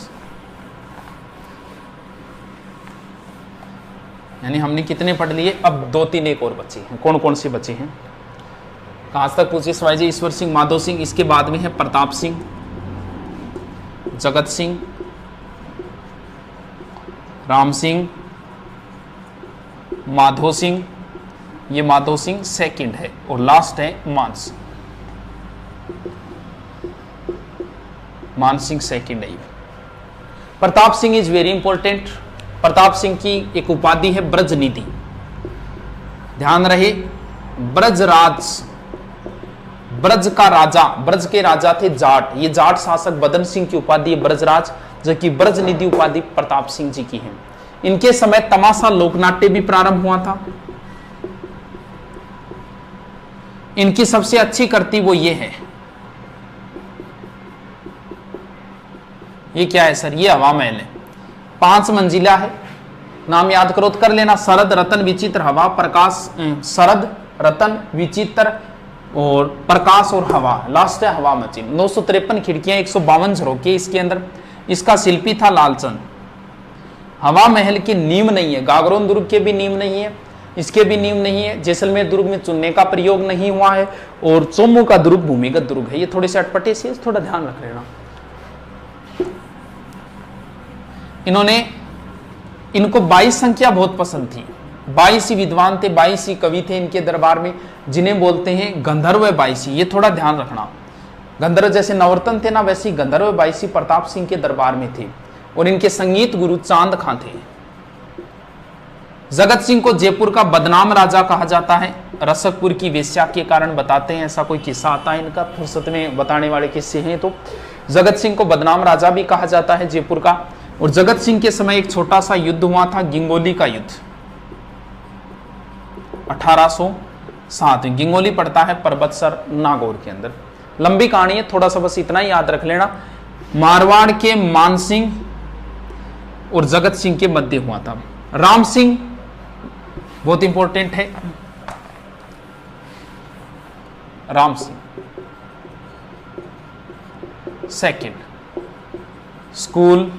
यानी हमने कितने पढ़ लिए, अब 2-3 एक और बचे हैं। कौन कौन से बचे हैं, कहां तक पूछे सवाई जी? ईश्वर सिंह, माधो सिंह, इसके बाद में है प्रताप सिंह, जगत सिंह, राम सिंह, माधो सिंह, ये माधो सिंह सेकंड है, और लास्ट है मान सिंह सेकंड है। Pratap Singh is very important. Pratap Singh की एक उपाधि है ब्रजनिधि, ध्यान रहे। ब्रजराज, ब्रज का राजा, ब्रज के राजा थे जाट। ये जाट शासक बदन सिंह की उपाधि है ब्रजराज, जबकि ब्रजनिधि उपाधि प्रताप सिंह जी की है। इनके समय तमाशा लोकनाट्य भी प्रारंभ हुआ था। इनकी सबसे अच्छी कृति वो ये है, ये क्या है सर? ये हवा महल है, 5 मंजिला है। नाम याद करो तो कर लेना, शरद रतन विचित्र हवा प्रकाश, शरद रतन विचित्र और प्रकाश और हवा, लास्ट है हवा मचिन। 953 खिड़कियां, 152 झरोके इसके अंदर। इसका शिल्पी था लालचंद। हवा महल की नींव नहीं है, गागरोन दुर्ग के भी नींव नहीं है, इसके भी नींव नहीं है। जैसलमेर दुर्ग में चुनने का प्रयोग नहीं हुआ है, और चोमू का दुर्ग भूमिगत दुर्ग है। ये थोड़े से अटपटे से, थोड़ा ध्यान रख लेना। इनको 22 संख्या बहुत पसंद थी। 22 ही विद्वान थे, 22 ही कवि थे इनके दरबार में, जिन्हें बोलते हैं गंधर्व 22। ये थोड़ा ध्यान रखना। गंधर्व जैसे नवरत्न थे ना, वैसे ही गंधर्व 22 प्रताप सिंह के दरबार में थे, और इनके संगीत गुरु चांद खां थे। जगत सिंह को जयपुर का बदनाम राजा कहा जाता है। रसकपुर की वेश्या के कारण बताते हैं, ऐसा कोई किस्सा आता है इनका, फुर्सत में बताने वाले किस्से हैं। तो जगत सिंह को बदनाम राजा भी कहा जाता है जयपुर का। और जगत सिंह के समय एक छोटा सा युद्ध हुआ था, गिंगोली का युद्ध, 1807। गिंगोली पड़ता है परबतसर नागौर के अंदर। लंबी कहानी है, थोड़ा सा बस इतना ही याद रख लेना। मारवाड़ के मान सिंह और जगत सिंह के मध्य हुआ था। राम सिंह बहुत इंपॉर्टेंट है। Ram Singh second, school,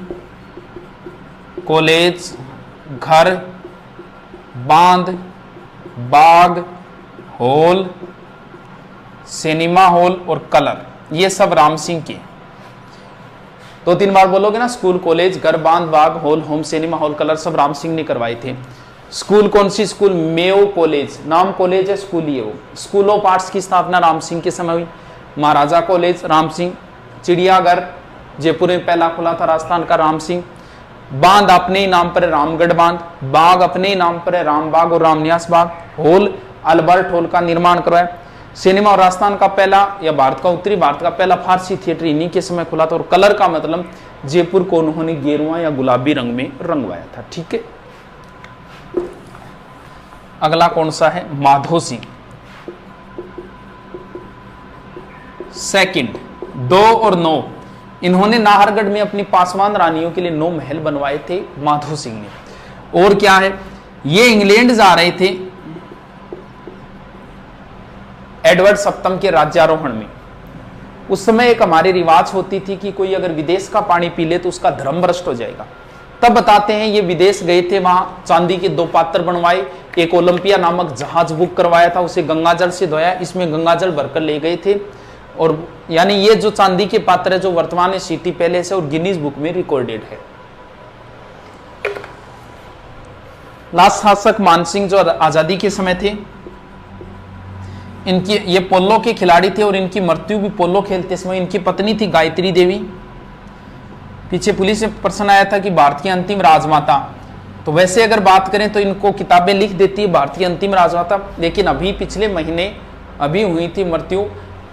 college, घर, बांध, बाग, हॉल, सिनेमा हॉल और कलर, ये सब राम सिंह के। 2-3 बार बोलोगे ना, स्कूल, कॉलेज, घर, बांध, बाग, hall, home, cinema hall, colour, सब राम सिंह ने करवाए थे। स्कूल कौन सी स्कूल? मेयो कॉलेज, नाम कॉलेज है, स्कूल ही है वो। स्कूल ऑफ आर्ट्स की स्थापना राम सिंह के समय हुई। महाराजा कॉलेज राम सिंह। चिड़ियाघर जयपुर में पहला खुला था, राजस्थान का, राम सिंह। बांध अपने ही नाम पर है, रामगढ़ बांध। बाग अपने ही नाम पर है, रामबाग और Ramniwas Bagh. Hall Albert hall का निर्माण करवाया। सिनेमा और राजस्थान का पहला, या भारत का, उत्तरी भारत का पहला फारसी थिएटर इन्हीं के समय खुला था। और कलर का मतलब जयपुर को उन्होंने गेरुआ या गुलाबी रंग में रंगवाया था। ठीक है, अगला कौन सा है? माधो सिंह सेकंड। 2 और 9, इन्होंने नाहरगढ़ में अपनी पासवान रानियों के लिए 9 महल बनवाए थे माधो सिंह ने। और क्या है, ये इंग्लैंड जा रहे थे एडवर्ड सप्तम के राज्यारोहण में। उस समय एक हमारी रिवाज होती थी कि कोई अगर विदेश का पानी पी ले तो उसका धर्म भ्रष्ट हो जाएगा। तब बताते हैं ये विदेश गए थे, वहां चांदी के 2 पात्र बनवाए, एक ओलंपिया नामक जहाज बुक करवाया था, उसे गंगाजल से धोया, इसमें गंगाजल भरकर ले गए थे। और यानी ये जो चांदी के पात्र है जो वर्तमान में सिटी पैलेस है और गिनीज बुक में रिकॉर्डेड है। लास्ट शासक मानसिंह जो आजादी के समय थे, इनकी ये पोलो के खिलाड़ी थे और इनकी मृत्यु भी पोलो खेलते समय, इनकी पत्नी थी गायत्री देवी। पीछे पुलिस में प्रश्न आया था कि भारत की अंतिम राजमाता, तो वैसे अगर बात करें तो इनको किताबें लिख देती है भारत की अंतिम राजमाता, लेकिन अभी पिछले महीने अभी हुई थी मृत्यु।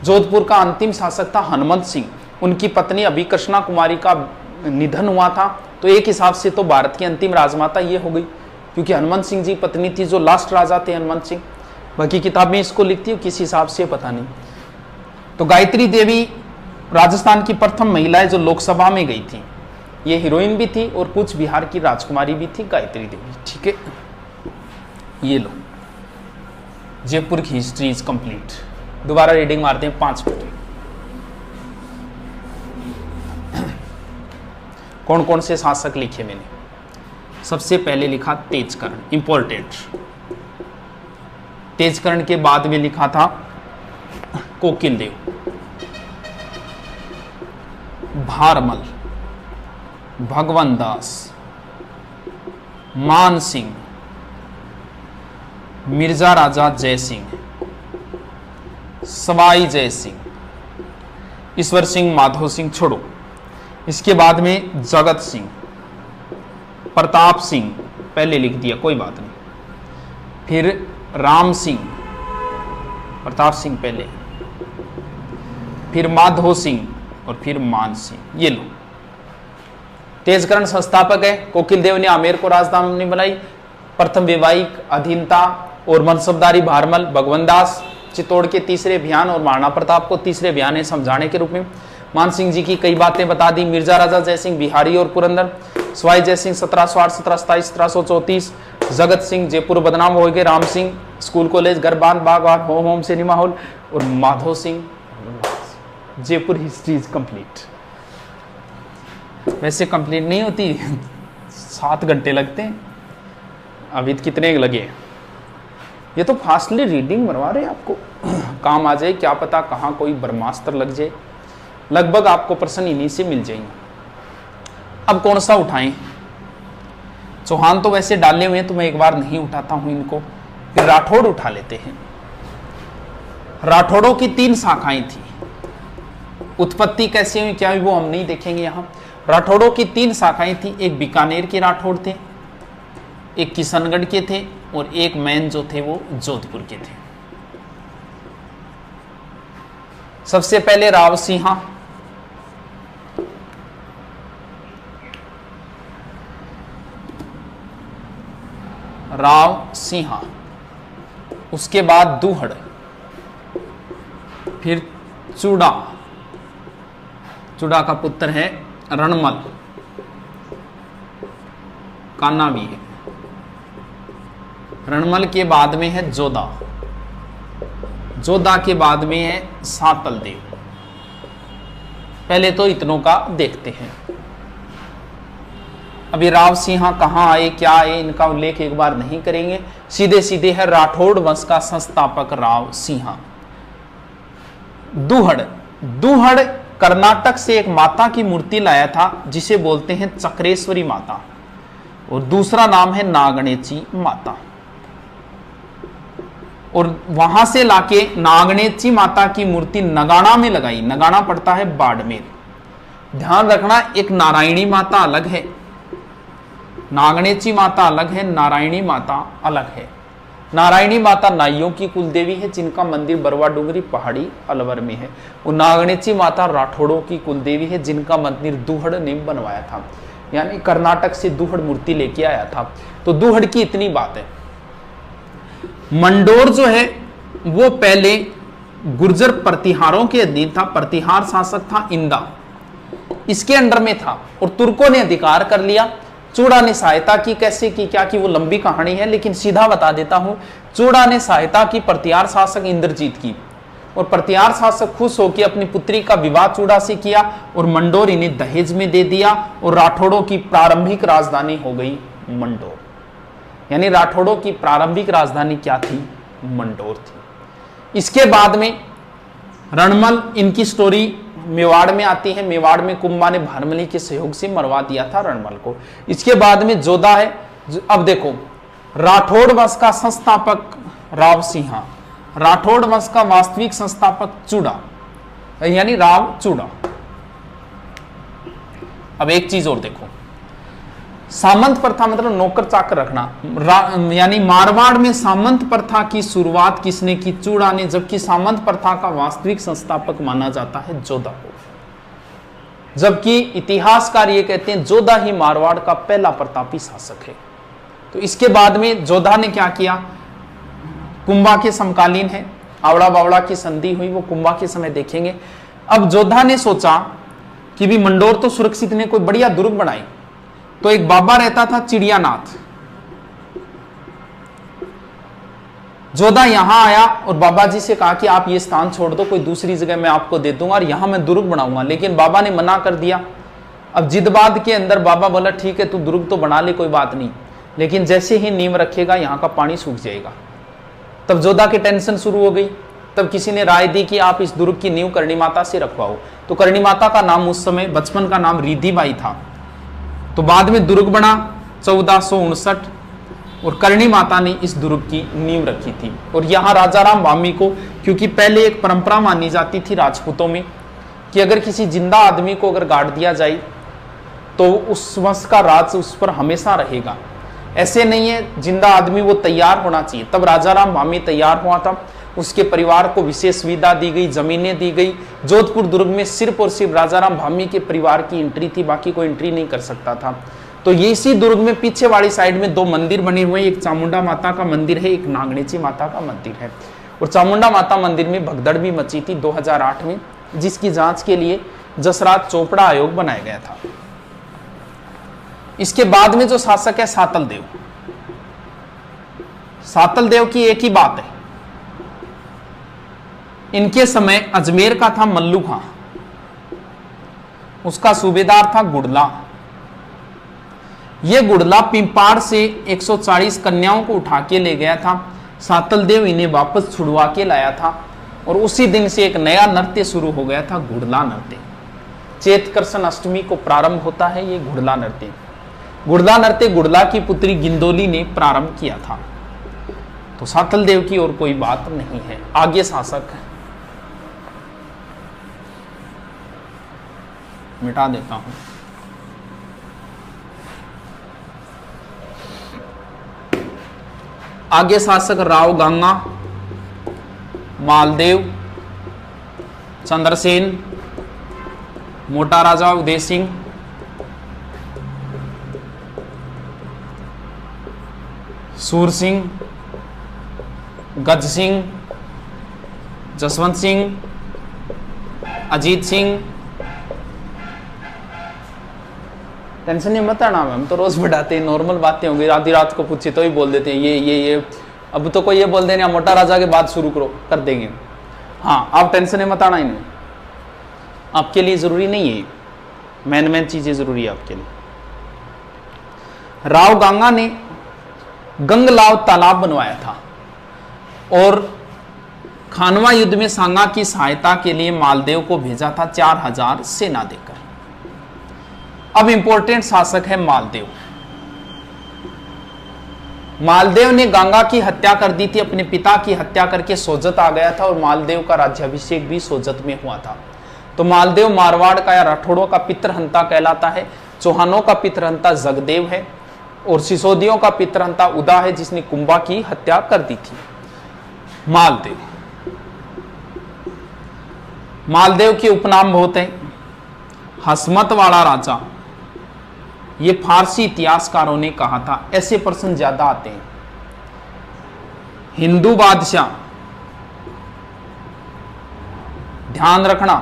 जोधपुर का अंतिम शासक था हनुमंत सिंह, उनकी पत्नी अभी कृष्णा कुमारी का निधन हुआ था, तो एक हिसाब से तो भारत की अंतिम राजमाता ये हो गई, क्योंकि हनुमंत सिंह जी पत्नी थी जो लास्ट राजा थे हनुमंत सिंह। बाकी किताबें इसको लिखती है किस हिसाब से पता नहीं। तो गायत्री देवी राजस्थान की प्रथम महिला है जो लोकसभा में गई थी, ये हीरोइन भी थी और कुछ बिहार की राजकुमारी भी थी गायत्री देवी। ठीक है, ये लो, जयपुर की हिस्ट्री इज कंप्लीट। दोबारा रीडिंग मारते हैं 5 मिनट। कौन कौन से शासक लिखे मैंने? सबसे पहले लिखा तेजकर्ण, इंपॉर्टेंट। तेजकर्ण के बाद में लिखा था कोकिल देव, भारमल, भगवंत दास, मान सिंह, मिर्जा राजा जय सिंह, सवाई जय सिंह, ईश्वर सिंह, माधो सिंह, छोड़ो। इसके बाद में जगत सिंह, प्रताप सिंह, पहले लिख दिया कोई बात नहीं, फिर राम सिंह, प्रताप सिंह पहले, फिर माधो सिंह और फिर मान सिंह। ये लो, तेजकर्ण संस्थापक है। कोकिल देव ने आमेर को राजधानी बनाई। प्रथम वैवाहिक अधीनता और मनसबदारी भारमल, भगवंत दास चित्तौड़ के तीसरे अभियान और महाराणा प्रताप को तीसरे अभियान है समझाने के रूप में। मान सिंह जी की कई बातें बता दी। मिर्जा राजा जय सिंह बिहारी और पुरंदर, सवाई जय सिंह 1708, 1727, 1734, जगत सिंह जयपुर बदनाम हो गए, राम सिंह स्कूल कॉलेज घर बांध बागवान होम होम सिनेमा हॉल, और Madho Singh Jaipur history is complete. वैसे कंप्लीट नहीं होती, 7 घंटे लगते हैं, अभी कितने लगे। ये तो फास्टली रीडिंग बनवा रहे हैं आपको, काम आ जाए क्या पता, कहाँ कोई ब्रह्मास्त्र लग जाए। लगभग आपको प्रश्न इन्हीं से मिल जाएंगे। अब कौन सा उठाएं? चौहान तो वैसे डाले हुए हैं तो मैं एक बार नहीं उठाता हूं इनको, फिर राठौड़ उठा लेते हैं। राठौड़ों की 3 शाखाएं थी, उत्पत्ति कैसे हुई क्या हुई वो हम नहीं देखेंगे यहाँ। राठौड़ों की 3 शाखाएं थी, एक बीकानेर के राठौड़ थे, एक किशनगढ़ के थे और एक मैन जो थे वो जोधपुर के थे। सबसे पहले राव सिंहा, राव सिंहा, उसके बाद दूहड़, फिर चूड़ा, चूड़ा का पुत्र है रणमल, कान्हा भी है। रणमल के बाद में है जोधा, जोधा के बाद में है सातल देव। पहले तो इतनों का देखते हैं। अभी राव सिंहा कहाँ आए क्या आए इनका उल्लेख एक बार नहीं करेंगे, सीधे सीधे है राठौड़ वंश का संस्थापक राव सिंहा। दूहड़, दूहड़ कर्नाटक से एक माता की मूर्ति लाया था जिसे बोलते हैं चक्रेश्वरी माता, और दूसरा नाम है नागणेची माता। और वहां से लाके नागणेची माता की मूर्ति नगाना में लगाई। नगाना पड़ता है बाड़मेर। ध्यान रखना, एक नारायणी माता अलग है, नागणेची माता अलग है, नारायणी माता अलग है। नारायणी माता नाइयों की कुलदेवी है जिनका मंदिर बरवा डूंगरी पहाड़ी अलवर में है। और नागणेची माता राठौड़ों की कुलदेवी है जिनका मंदिर दूहड़ ने बनवाया था, यानी कर्नाटक से दूहड़ मूर्ति लेके आया था। तो दूहड़ की इतनी बात है। मंडोर जो है वो पहले गुर्जर प्रतिहारों के अधीन था। प्रतिहार शासक था इंदा, इसके अंडर में था और तुर्कों ने अधिकार कर लिया। चूड़ा ने सहायता की, कैसे की, क्या की, वो लंबी कहानी है, लेकिन सीधा बता देता हूं। चूड़ा ने सहायता की प्रतिहार शासक इंद्रजीत की, और प्रतिहार शासक खुश होकर अपनी पुत्री का विवाह चूड़ा से किया और मंडोर इन्हें दहेज में दे दिया, और राठौड़ों की प्रारंभिक राजधानी हो गई मंडोर। यानी राठौड़ों की प्रारंभिक राजधानी क्या थी? मंडोर थी। इसके बाद में रणमल, इनकी स्टोरी मेवाड़ में आती है। मेवाड़ में कुंभा ने भारमली के सहयोग से मरवा दिया था रणमल को। इसके बाद में जोधा है। अब देखो, राठौड़ वंश का संस्थापक राव सिंहा, राठौड़ वंश का वास्तविक संस्थापक चूड़ा, यानी राव चूड़ा। अब एक चीज और देखो, सामंत प्रथा मतलब नौकर चाकर रखना, यानी मारवाड़ में सामंत प्रथा की शुरुआत किसने की? चूड़ा ने, जबकि सामंत प्रथा का वास्तविक संस्थापक माना जाता है जोधा को। जबकि इतिहासकार ये कहते हैं जोधा ही मारवाड़ का पहला प्रतापी शासक है। तो इसके बाद में जोधा ने क्या किया? कुंभा के समकालीन है, आवड़ा बावड़ा की संधि हुई, वो कुंभा के समय देखेंगे। अब जोधा ने सोचा कि भी मंडोर तो सुरक्षित ने कोई बढ़िया दुर्ग बनाई। तो एक बाबा रहता था चिड़ियानाथ, जोधा यहां आया और बाबा जी से कहा कि आप ये स्थान छोड़ दो, कोई दूसरी जगह मैं आपको दे दूंगा और यहां मैं दुर्ग बनाऊंगा। लेकिन बाबा ने मना कर दिया। अब जिदबाद के अंदर बाबा बोला ठीक है तू दुर्ग तो बना ले, कोई बात नहीं, लेकिन जैसे ही नींव रखेगा यहां का पानी सूख जाएगा। तब जोधा की टेंशन शुरू हो गई। तब किसी ने राय दी कि आप इस दुर्ग की नींव करणी माता से रखवाओ। तो करणी माता का नाम उस समय बचपन का नाम रिधिबाई था। तो बाद में दुर्ग बना 1459 और करणी माता ने इस दुर्ग की नींव रखी थी। और यहाँ राजाराम भामी को, क्योंकि पहले एक परंपरा मानी जाती थी राजपूतों में कि अगर किसी जिंदा आदमी को अगर गाड़ दिया जाए तो उस वंश का राज उस पर हमेशा रहेगा। ऐसे नहीं है, जिंदा आदमी वो तैयार होना चाहिए। तब राजाराम भामी तैयार हुआ था, उसके परिवार को विशेष सुविधा दी गई, जमीनें दी गई। जोधपुर दुर्ग में सिर्फ और सिर्फ राजाराम भामी के परिवार की एंट्री थी, बाकी कोई एंट्री नहीं कर सकता था। तो ये इसी दुर्ग में पीछे वाली साइड में दो मंदिर बने हुए हैं, एक चामुंडा माता का मंदिर है, एक नागणेची माता का मंदिर है। और चामुंडा माता मंदिर में भगदड़ भी मची थी 2008 में, जिसकी जांच के लिए जसराज चोपड़ा आयोग बनाया गया था। इसके बाद में जो शासक है सातल देव, सातल देव की एक ही बात है, इनके समय अजमेर का था मल्लू खां, उसका सूबेदार था गुड़ला। यह गुड़ला पिंपाड़ से 140 कन्याओं को उठा के ले गया था। सातल देव इन्हें वापस छुड़वा के लाया था और उसी दिन से एक नया नृत्य शुरू हो गया था, गुड़ला नृत्य। चेतकर्षण अष्टमी को प्रारंभ होता है ये गुड़ला नृत्य। गुड़ला नृत्य गुड़ला की पुत्री गिंदोली ने प्रारंभ किया था। तो सातल देव की और कोई बात नहीं है। आगे शासक मिटा देता हूं। आगे शासक राव गंगा, मालदेव, चंद्रसेन, मोटा राजा उदय सिंह, सूर सिंह, गज सिंह, जसवंत सिंह, अजीत सिंह। टेंशन नहीं मत आना, हम तो रोज बढ़ाते हैं, नॉर्मल बातें होंगी। आधी रात को पूछे तो ही बोल देते हैं ये। अब तो कोई ये बोल देना मोटा राजा के बाद शुरू करो, कर देंगे। हाँ, आप टेंशन मत आना, इन्हें आपके लिए जरूरी नहीं है, मेन चीजें जरूरी है आपके लिए। राव गंगा ने गंगलाव तालाब बनवाया था और खानवा युद्ध में सांगा की सहायता के लिए मालदेव को भेजा था 4000 सेना देकर। अब इंपॉर्टेंट शासक है मालदेव। मालदेव ने गंगा की हत्या कर दी थी, अपने पिता की हत्या करके सोजत आ गया था और मालदेव का राज्याभिषेक भी सोजत में हुआ था। तो मालदेव मारवाड़ का या राठौड़ों का पितृहंता कहलाता है। चौहानों का पितृहंता जगदेव है और सिसोदियों का पितृहंता उदा है, जिसने कुंभा की हत्या कर दी थी। मालदेव, मालदेव के उपनाम बहुत है। हसमत वाला राजा, ये फारसी इतिहासकारों ने कहा था, ऐसे प्रश्न ज्यादा आते हैं। हिंदू बादशाह, ध्यान रखना,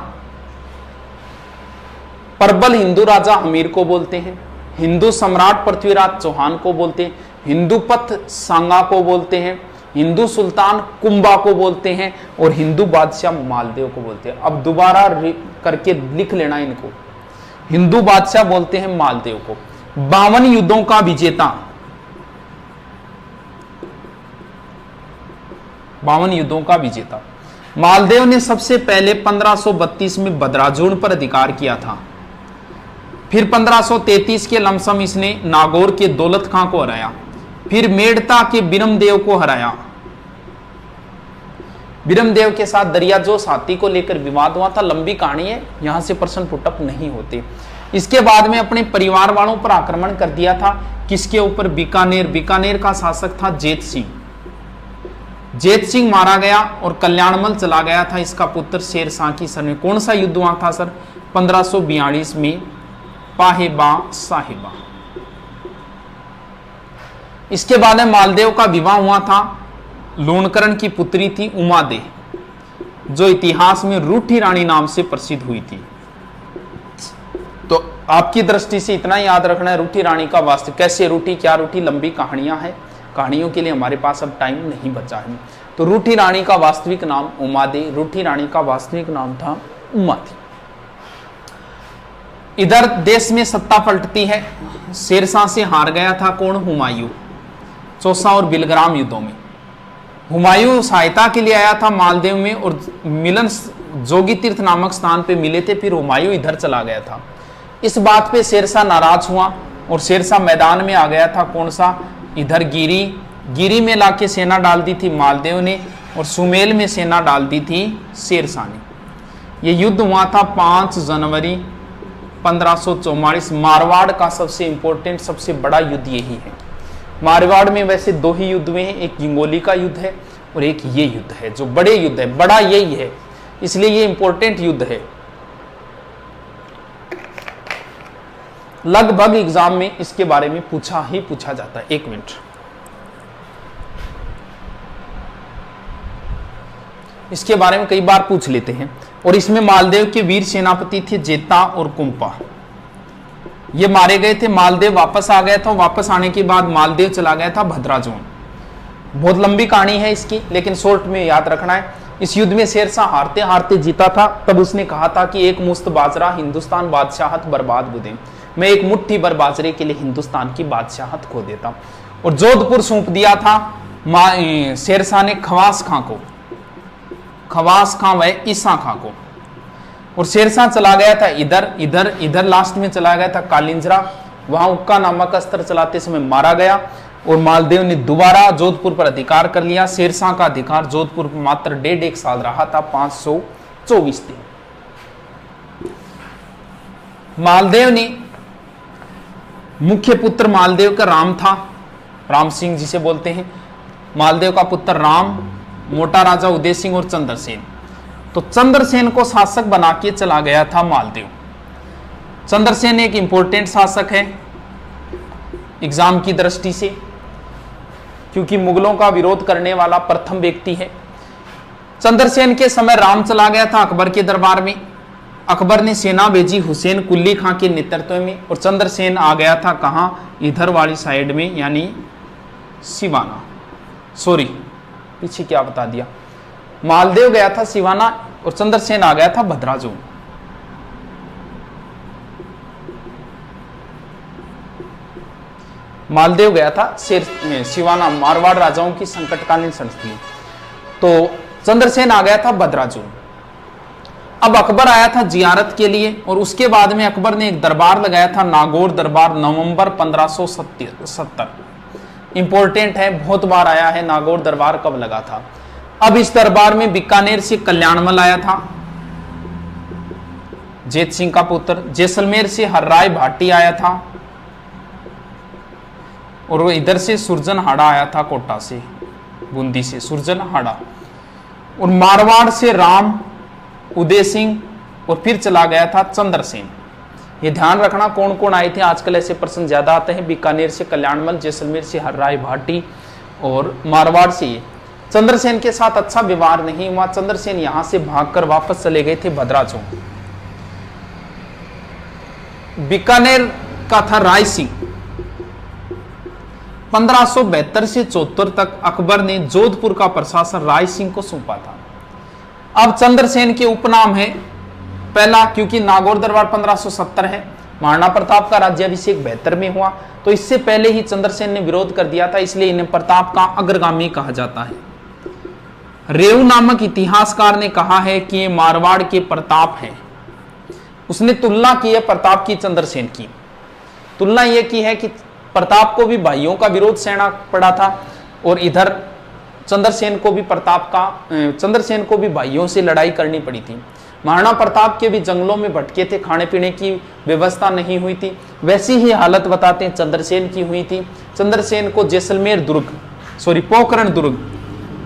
प्रबल हिंदू राजा हमीर को बोलते हैं, हिंदू सम्राट पृथ्वीराज चौहान को बोलते हैं, हिंदू पथ सांगा को बोलते हैं, हिंदू सुल्तान कुंभा को बोलते हैं और हिंदू बादशाह मालदेव को बोलते हैं। अब दोबारा करके लिख लेना इनको, हिंदू बादशाह बोलते हैं मालदेव को। 52 युद्धों का विजेता, 52 युद्धों का विजेता मालदेव ने सबसे पहले 1532 में बदराजून पर अधिकार किया था। फिर 1533 के लमसम इसने नागौर के दौलत खां को हराया, फिर मेड़ता के बिरमदेव को हराया। बिरमदेव के साथ दरियाजोश हाथी को लेकर विवाद हुआ था, लंबी कहानी है, यहां से प्रश्न पुटअप नहीं होते। इसके बाद में अपने परिवार वालों पर आक्रमण कर दिया था। किसके ऊपर? बीकानेर। बीकानेर का शासक था जेत सिंह। जेत सिंह मारा गया और कल्याणमल चला गया था इसका पुत्र शेरशाह की शरण में। कौन सा युद्ध हुआ था सर? 1542 में पाहेबा साहिबा। इसके बाद में मालदेव का विवाह हुआ था, लूणकरण की पुत्री थी उमादे, जो इतिहास में रूठी रानी नाम से प्रसिद्ध हुई थी। तो आपकी दृष्टि से इतना याद रखना है, रूठी रानी का वास्तव कैसे रूठी, क्या रूठी, लंबी कहानियां हैं, कहानियों के लिए हमारे पास अब टाइम नहीं बचा है। तो रूठी रानी का वास्तविक नाम उमादे, रूठी रानी का वास्तविक नाम था उमा थी। इधर देश में सत्ता पलटती है, शेरशाह से हार गया था कौन? हुमायूं। चौसा और बिलग्राम युद्धों में हुमायूं सहायता के लिए आया था मालदेव में और मिलन जोगी तीर्थ नामक स्थान पे मिले थे, फिर हुमायूं इधर चला गया था। इस बात पे शेरशाह नाराज हुआ और शेरशाह मैदान में आ गया था, कौन सा? इधर गिरी में लाके सेना डाल दी थी मालदेव ने और सुमेल में सेना डाल दी थी शेरशाह ने। यह युद्ध हुआ था 5 जनवरी 1544। मारवाड़ का सबसे इंपॉर्टेंट, सबसे बड़ा युद्ध यही है। मारवाड़ में वैसे 2 ही युद्ध हुए हैं, एक जिंगोली का युद्ध है और एक ये युद्ध है, जो बड़े युद्ध है, बड़ा यही है, इसलिए ये इंपॉर्टेंट युद्ध है। लगभग एग्जाम में इसके बारे में पूछा जाता है। 1 मिनट, इसके बारे में कई बार पूछ लेते हैं। और इसमें मालदेव के वीर सेनापति थे जेता और कुंपा, ये मारे गए थे। मालदेव वापस आ गया था, वापस आने के बाद मालदेव चला गया था भद्राजोन। बहुत लंबी कहानी है इसकी, लेकिन शॉर्ट में याद रखना है। इस युद्ध में शेरशाह हारते हारते जीता था, तब उसने कहा था कि एक मुश्त बाजरा हिंदुस्तान बादशाहत बर्बाद बुदे, मैं एक मुट्ठी भर बाजरे के लिए हिंदुस्तान की बादशाहत खो देता। और जोधपुर सौंप दिया था शेरशाह ने खवास खां को, खवास खां व ईसा खां को। और शेरशाह चला गया था इधर लास्ट में चला गया था कालिंजरा, वहां उक्का नामक अस्त्र चलाते समय मारा गया और मालदेव ने दोबारा जोधपुर पर अधिकार कर लिया। शेरशाह का अधिकार जोधपुर पर मात्र 1.5 साल रहा था, 524 दिन। मालदेव ने, मुख्य पुत्र मालदेव का राम था, राम सिंह जिसे बोलते हैं। मालदेव का पुत्र राम, मोटा राजा उदय सिंह और चंद्रसेन। तो चंद्रसेन को शासक बना के चला गया था मालदेव। चंद्रसेन एक इंपॉर्टेंट शासक है एग्जाम की दृष्टि से, क्योंकि मुगलों का विरोध करने वाला प्रथम व्यक्ति है। चंद्रसेन के समय राम चला गया था अकबर के दरबार में, अकबर ने सेना भेजी हुसैन कुल्ली खां के नेतृत्व में, और चंद्रसेन आ गया था कहां? इधर वाली साइड में, यानी सिवाना, सॉरी पीछे क्या बता दिया, मालदेव गया था सिवाना और चंद्रसेन आ गया था भद्राजून। मालदेव गया था सिवाना, मारवाड़ राजाओं की संकटकालीन संस्थि। तो चंद्रसेन आ गया था भद्राजून। अब अकबर आया था जियारत के लिए और उसके बाद में अकबर ने एक दरबार लगाया था, नागौर दरबार, नवंबर 1570। इंपॉर्टेंट है, बहुत बार आया है नागौर दरबार कब लगा था। अब इस दरबार में बीकानेर से कल्याणमल आया था, जेत सिंह का पुत्र। जैसलमेर से हर्राय भाटी आया था और वो इधर से सुरजनहाड़ा आया था, कोटा से, बूंदी से सुरजनहाड़ा। और मारवाड़ से राम, उदय सिंह और फिर चला गया था चंद्रसेन। ये ध्यान रखना कौन कौन आए थे, आजकल ऐसे प्रश्न ज्यादा आते हैं। बीकानेर से कल्याणमल, जैसलमेर से हर्राय भाटी और मारवाड़ से ये। चंद्रसेन के साथ अच्छा व्यवहार नहीं हुआ। चंद्रसेन यहां से भागकर वापस चले गए थे भद्राचों। बीकानेर का था राय सिंह। 1572 से 74 तक अकबर ने जोधपुर का प्रशासन राय सिंह को सौंपा था। अब चंद्रसेन के उपनाम है पहला, क्योंकि नागौर दरबार 1570 है, महाराणा प्रताप का राज्याभिषेक 72 में हुआ, तो इससे पहले ही चंद्रसेन ने विरोध कर दिया था, इसलिए इन्हें प्रताप का अग्रगामी कहा जाता है। रेऊ नामक इतिहासकार ने कहा है कि ये मारवाड़ के प्रताप हैं। उसने तुलना की है प्रताप की चंद्रसेन की। तुलना यह की है कि प्रताप को भी भाइयों का विरोध सहना पड़ा था और इधर चंद्रसेन को भी भाइयों से लड़ाई करनी पड़ी थी। महाराणा प्रताप के भी जंगलों में भटके थे, खाने पीने की व्यवस्था नहीं हुई थी। वैसी ही हालत बताते हैं चंद्रसेन की हुई थी। चंद्रसेन को पोखरण दुर्ग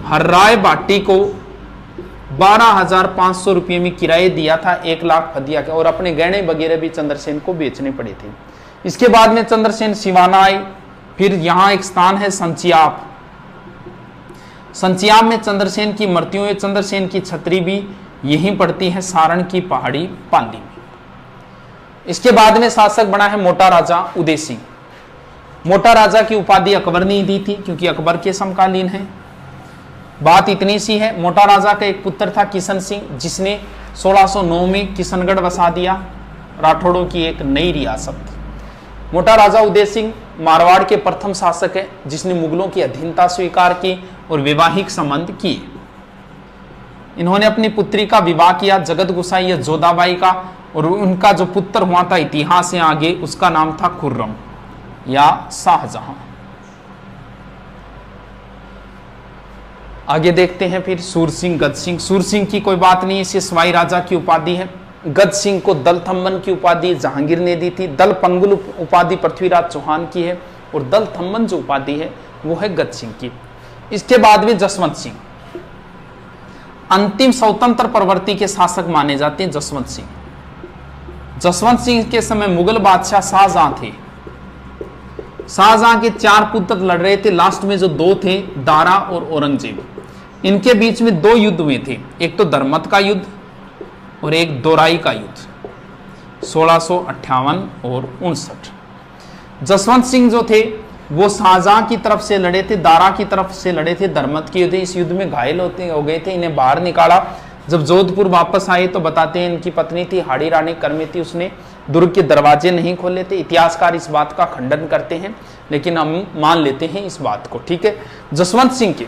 हर्राय बाटी को 12,500 रुपये में किराए दिया था, 1 लाख फदिया के, और अपने गहने वगैरह भी चंद्रसेन को बेचने पड़े थे। इसके बाद में चंद्रसेन सिवाना आए। फिर यहां एक स्थान है संचियाप। संचियाप में चंद्रसेन की मृत्यु है। चंद्रसेन की छतरी भी यहीं पड़ती है सारण की पहाड़ी पाली में। इसके बाद में शासक बना है मोटा राजा उदय सिंह। मोटा राजा की उपाधि अकबर ने दी थी, क्योंकि अकबर के समकालीन है। बात इतनी सी है, मोटा राजा का एक पुत्र था किशन सिंह, जिसने 1609 में किशनगढ़ बसा दिया, राठौड़ों की एक नई रियासत। मोटा राजा उदय सिंह मारवाड़ के प्रथम शासक है, जिसने मुगलों की अधीनता स्वीकार की और वैवाहिक संबंध किए। इन्होंने अपनी पुत्री का विवाह किया जगत गुसाई या जोधाबाई का, और उनका जो पुत्र हुआ था, इतिहास है आगे, उसका नाम था खुर्रम या शाहजहां। आगे देखते हैं फिर सूर सिंह, गज सिंह। सूर सिंह की कोई बात नहीं, इसे सवाई राजा की उपाधि है। गज सिंह को दल थम्मन की उपाधि जहांगीर ने दी थी। दल पंगुल उपाधि पृथ्वीराज चौहान की है, और दल थम्मन जो उपाधि है वो है गज सिंह की। इसके बाद में जसवंत सिंह अंतिम स्वतंत्र प्रवृत्ति के शासक माने जाते हैं। जसवंत सिंह के समय मुगल बादशाह शाहजहां थे। शाहजहां के 4 पुत्र लड़ रहे थे, लास्ट में जो 2 थे, दारा और औरंगजेब। इनके बीच में 2 युद्ध हुए थे, एक तो दरमत का युद्ध और एक दोराई का युद्ध, 1658 और 59। जसवंत सिंह जो थे वो शाहजहां की तरफ से लड़े थे, दारा की तरफ से लड़े थे, दरमत की युद्ध। इस युद्ध में घायल हो गए थे, इन्हें बाहर निकाला। जब जोधपुर वापस आए तो बताते हैं इनकी पत्नी थी हाड़ी रानी कर्मेती, उसने दुर्ग के दरवाजे नहीं खोले थे। इतिहासकार इस बात का खंडन करते हैं, लेकिन हम मान लेते हैं इस बात को, ठीक है। जसवंत सिंह के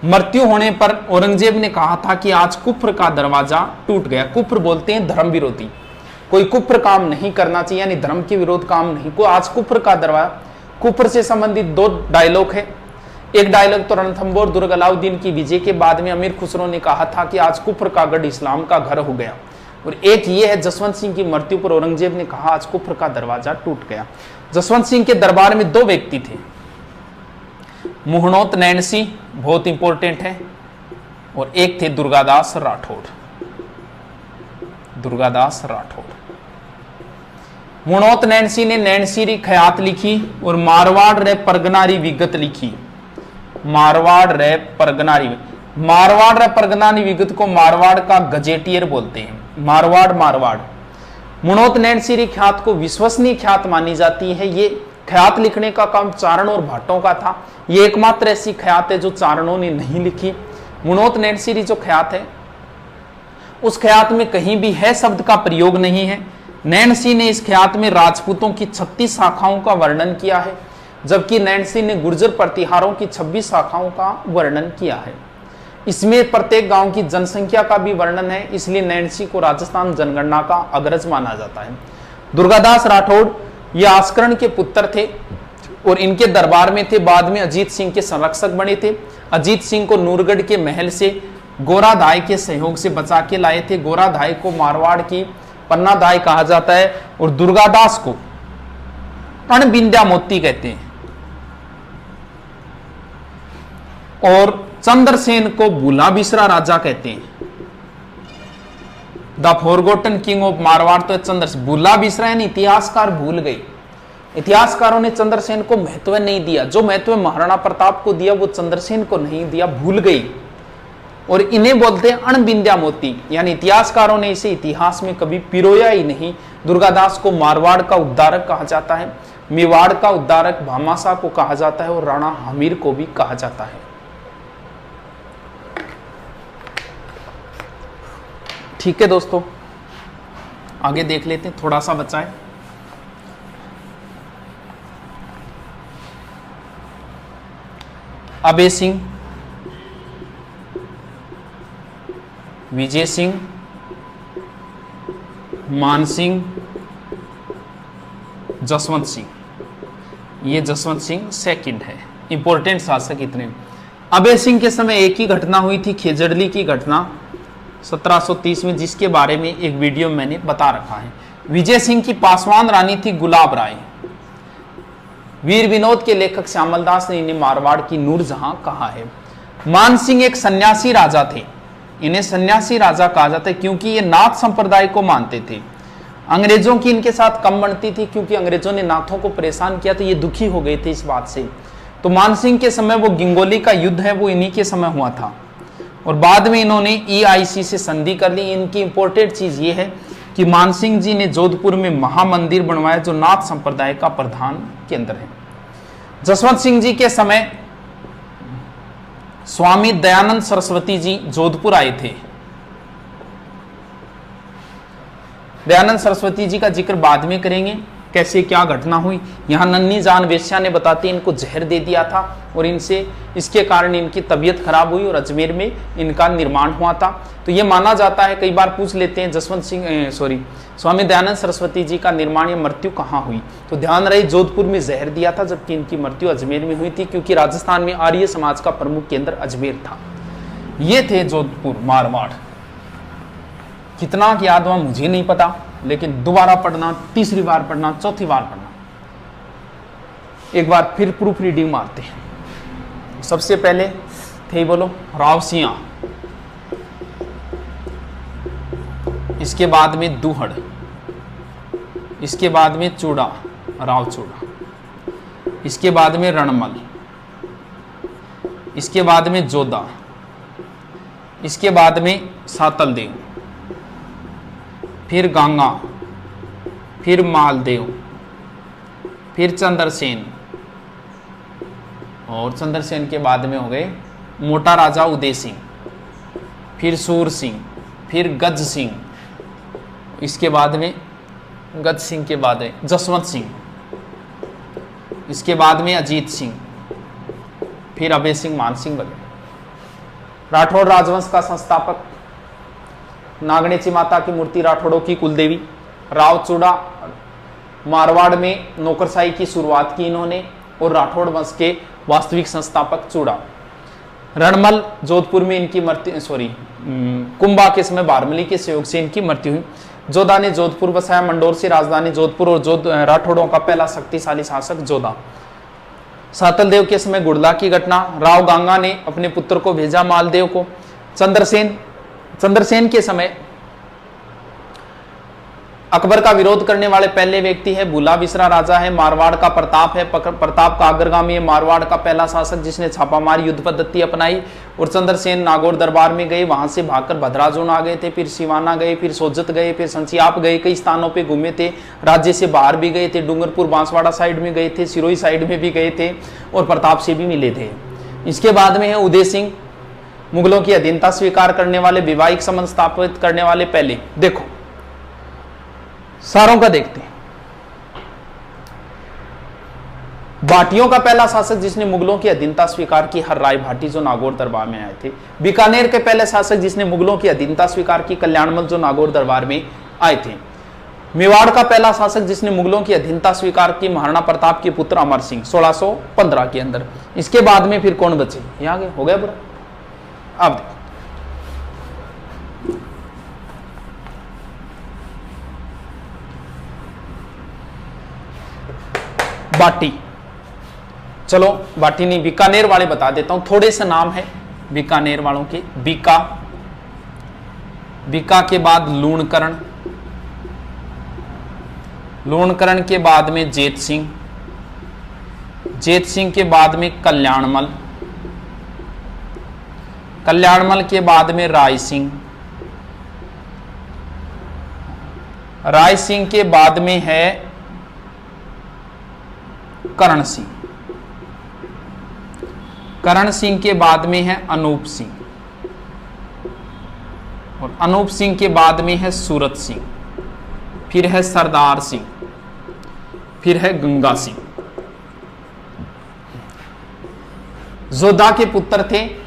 मृत्यु होने पर औरंगजेब ने कहा था कि आज कुफ्र का दरवाजा टूट गया। कुफ्र बोलते हैं धर्म विरोधी, कोई कुफ्र काम नहीं करना चाहिए, यानी धर्म के विरोध काम नहीं को। आज कुफ्र का दरवाजा, कुफ्र से संबंधित 2 डायलॉग है। एक डायलॉग तो रणथंबोर दुर्ग अलाउद्दीन की विजय के बाद में अमीर खुसरो ने कहा था कि आज कुफ्र का गढ़ इस्लाम का घर हो गया, और एक ये है जसवंत सिंह की मृत्यु पर औरंगजेब ने कहा आज कुफ्र का दरवाजा टूट गया। जसवंत सिंह के दरबार में 2 व्यक्ति थे, मुहणोत नैन सिंह, बहुत इंपॉर्टेंट है, और एक थे दुर्गादास राठौड़। दुर्गादास राठौड़। मुहणोत नैन सिंह ने नैनसीरी खयात लिखी और मारवाड़ रे परगनारी विगत लिखी। मारवाड़ रे परगनारी विगत को मारवाड़ का गजेटियर बोलते हैं। मारवाड़। मुहणोत नैनसीरी ख्यात को विश्वसनीय ख्यात मानी जाती है। ये ख्यात लिखने का काम चारण और भाटों का था। ये एकमात्र ऐसी ख्यात है जो चारणों ने नहीं लिखी। मुहणोत नैनसीरी जो ख्यात है, उस ख्यात में कहीं भी है शब्द का प्रयोग नहीं है। नैनसी ने इस ख्यात में राजपूतों की 36 शाखाओं का वर्णन किया है, जबकि नैनसी ने गुर्जर प्रतिहारों की 26 शाखाओं का वर्णन किया है। इसमें प्रत्येक गांव की जनसंख्या का भी वर्णन है, इसलिए नैनसी को राजस्थान जनगणना का अग्रज माना जाता है। दुर्गादास राठौड़ ये आस्करण के पुत्र थे और इनके दरबार में थे। बाद में अजीत सिंह के संरक्षक बने थे। अजीत सिंह को नूरगढ़ के महल से गोराधाय के सहयोग से बचा के लाए थे। गोराधाय को मारवाड़ की पन्नाधाय कहा जाता है, और दुर्गादास को अणबिंद्या मोती कहते हैं, और चंद्रसेन को भूला बिसरा राजा कहते हैं। The forgotten king of Marwar तो चंद्रसेन। भूला बिसरा यानी इतिहासकार भूल गए, इतिहासकारों ने चंद्रसेन को महत्व नहीं दिया, जो महत्व महाराणा प्रताप को दिया वो चंद्रसेन को नहीं दिया, भूल गई। और इन्हें बोलते हैं अणविद्या मोती, यानी इतिहासकारों ने इसे इतिहास में कभी पिरोया ही नहीं। दुर्गादास को मारवाड़ का उद्धारक कहा जाता है, मेवाड़ का उद्धारक भामाशाह को कहा जाता है और राणा हमीर को भी कहा जाता है। ठीक है दोस्तों, आगे देख लेते हैं, थोड़ा सा बचा है। अभय सिंह, विजय सिंह, मान सिंह, जसवंत सिंह। ये जसवंत सिंह सेकंड है, इंपॉर्टेंट शासक इतने। अभय सिंह के समय एक ही घटना हुई थी, खेजड़ली की घटना 1730 में, जिसके बारे में एक वीडियो मैंने बता रखा है। विजय सिंह की पासवान रानी थी गुलाब राय। वीर विनोद के लेखक श्यामल दास ने इन्हें मारवाड़ की नूरजहां कहा है। मान सिंह एक सन्यासी राजा थे, इन्हें सन्यासी राजा कहा जाता है क्योंकि ये नाथ संप्रदाय को मानते थे। अंग्रेजों की इनके साथ कम बनती थी क्योंकि अंग्रेजों ने नाथों को परेशान किया, तो ये दुखी हो गए थे इस बात से। तो मान सिंह के समय वो गिंगोली का युद्ध है वो इन्हीं के समय हुआ था, और बाद में इन्होंने EIC से संधि कर ली। इनकी इंपॉर्टेंट चीज ये है कि मान सिंह जी ने जोधपुर में महामंदिर बनवाया जो नाथ संप्रदाय का प्रधान केंद्र है। जसवंत सिंह जी के समय स्वामी दयानंद सरस्वती जी जोधपुर आए थे। दयानंद सरस्वती जी का जिक्र बाद में करेंगे, कैसे क्या घटना हुई। यहाँ नन्ही जान वेश्या ने बताती इनको जहर दे दिया था और इनसे इसके कारण इनकी तबीयत खराब हुई और अजमेर में इनका निर्माण हुआ था। तो ये माना जाता है, कई बार पूछ लेते हैं स्वामी दयानंद सरस्वती जी का निर्माण या मृत्यु कहाँ हुई, तो ध्यान रहे जोधपुर में जहर दिया था, जबकि इनकी मृत्यु अजमेर में हुई थी क्योंकि राजस्थान में आर्य समाज का प्रमुख केंद्र अजमेर था। ये थे जोधपुर मारवाड़। कितना याद हुआ मुझे नहीं पता, लेकिन दोबारा पढ़ना, तीसरी बार पढ़ना, चौथी बार पढ़ना। एक बार फिर प्रूफ रीडिंग मारते हैं। सबसे पहले थे बोलो रावसिया, इसके बाद में दूहड़, इसके बाद में चूड़ा, राव चूड़ा, इसके बाद में रणमल, इसके बाद में जोधा, इसके बाद में सातलदेव, फिर गंगा, फिर मालदेव, फिर चंद्रसेन, और चंद्रसेन के बाद में हो गए मोटा राजा उदय सिंह, फिर सूर सिंह, फिर गज सिंह, इसके बाद में गज सिंह के बाद है जसवंत सिंह, इसके बाद में अजीत सिंह, फिर अभय सिंह, मान सिंह वगैरह। राठौड़ राजवंश का संस्थापक, नागणेची माता की मूर्ति राठौड़ों की कुलदेवी। रावचूड़ा, मारवाड़ में नौकरशाही की शुरुआत की इन्होंने, और राठौड़ वंश के वास्तविक संस्थापक चूड़ा। रणमल, जोधपुर में इनकी मृत्यु, कुंभा के समय बारमली के सहयोग से इनकी मृत्यु हुई। जोधा ने जोधपुर बसाया, मंडोर से राजधानी जोधपुर, और राठौड़ों का पहला शक्तिशाली शासक जोधा। सातलदेव के समय गुड़ला की घटना। राव गांगा ने अपने पुत्र को भेजा मालदेव को। चंद्रसेन के समय अकबर का विरोध करने वाले पहले व्यक्ति है भूला बिसरा राजा है। मारवाड़ का प्रताप है, प्रताप का अग्रगामी है, मारवाड़ का पहला शासक जिसने छापामार युद्ध पद्धति अपनाई। और चंद्रसेन नागौर दरबार में गए, वहां से भागकर भद्राजून आ गए थे, फिर सिवाना गए, फिर सोजत गए, फिर संचियाप गए, कई स्थानों पे घूमे थे, राज्य से बाहर भी गए थे, डूंगरपुर बांसवाड़ा साइड में गए थे, सिरोही साइड में भी गए थे, और प्रताप से भी मिले थे। इसके बाद में है उदय सिंह, मुगलों की अधीनता स्वीकार करने वाले, वैवाहिक संबंध स्थापित करने वाले पहले। देखो सारों का देखते हैं। भाटियों का पहला शासक जिसने मुगलों की अधीनता स्वीकार की, हर राय भाटी जो नागौर दरबार में आए थे। बीकानेर के पहले शासक जिसने मुगलों की अधीनता स्वीकार की, कल्याणमल जो नागौर दरबार में आए थे। मेवाड़ का पहला शासक जिसने मुगलों की अधीनता स्वीकार की, महाराणा प्रताप के पुत्र अमर सिंह 1615 के अंदर। इसके बाद में फिर कौन बचे, यहां आगे हो गया पूरा। अब देखो बाटी, चलो बाटी नहीं बीकानेर वाले बता देता हूं, थोड़े से नाम है बीकानेर वालों के। बीका, बीका के बाद लूणकरण, लूणकरण के बाद में जेत सिंह, जेत सिंह के बाद में कल्याणमल, कल्याणमल के बाद में राय सिंह, राय सिंह के बाद में है करण सिंह, करण सिंह के बाद में है अनूप सिंह, और अनूप सिंह के बाद में है सूरत सिंह, फिर है सरदार सिंह, फिर है गंगा सिंह। जोधा के पुत्र थे,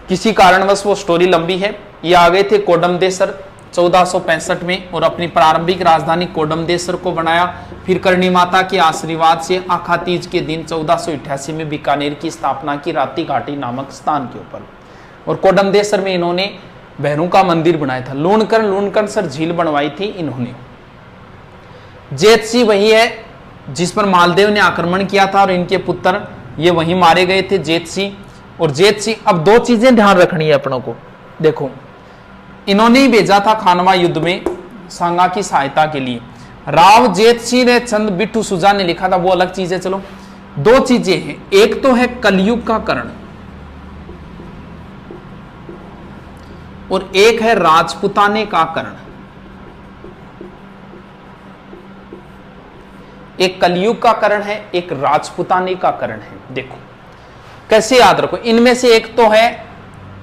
किसी कारणवश वो स्टोरी लंबी है। ये आ गए थे कोडमदेसर 1465 में और अपनी प्रारंभिक राजधानी कोडमदेसर को बनाया। फिर करणी माता के आशीर्वाद से आखा तीज के दिन 1488 में बीकानेर की स्थापना की, राती घाटी नामक स्थान के ऊपर। और कोडमदेसर में इन्होंने भैरू का मंदिर बनाया था। लूणकरण सर झील बनवाई थी इन्होंने। जेतसी वही है जिस पर मालदेव ने आक्रमण किया था और इनके पुत्र ये वहीं मारे गए थे, जेतसी और जेतसी। अब दो चीजें ध्यान रखनी है अपनों को। देखो, इन्होंने ही भेजा था खानवा युद्ध में सांगा की सहायता के लिए। राव जेतसी ने चंद बिट्टू सुजा ने लिखा था, वो अलग चीज है। चलो, दो चीजें हैं, एक तो है कलयुग का कर्ण और एक है राजपुताने का कर्ण। एक कलयुग का कर्ण है, एक राजपुताने का कर्ण है। देखो कैसे याद रखो, इनमें से एक तो है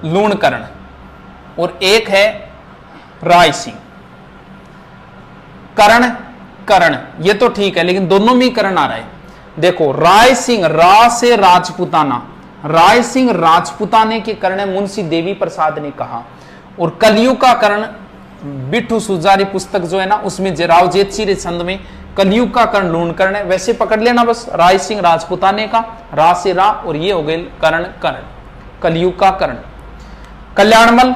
लूणकर्ण और एक है राय सिंह। कर्ण ये तो ठीक है, लेकिन दोनों में कर्ण आ रहा है। देखो, राय सिंह, रा से राजपुताना, राय सिंह राजपुताने के कर्ण है, मुंशी देवी प्रसाद ने कहा। और कलयुग का कर्ण बिट्टू सुजारी पुस्तक जो है ना, उसमें राव जेतसी छंद में कलयुग का कर्ण लूणकर्ण है। वैसे पकड़ लेना बस, राय सिंह राजपुताने का, रा से रा, और ये हो गए कर्ण, कलयुग का कर्ण। कल्याणमल,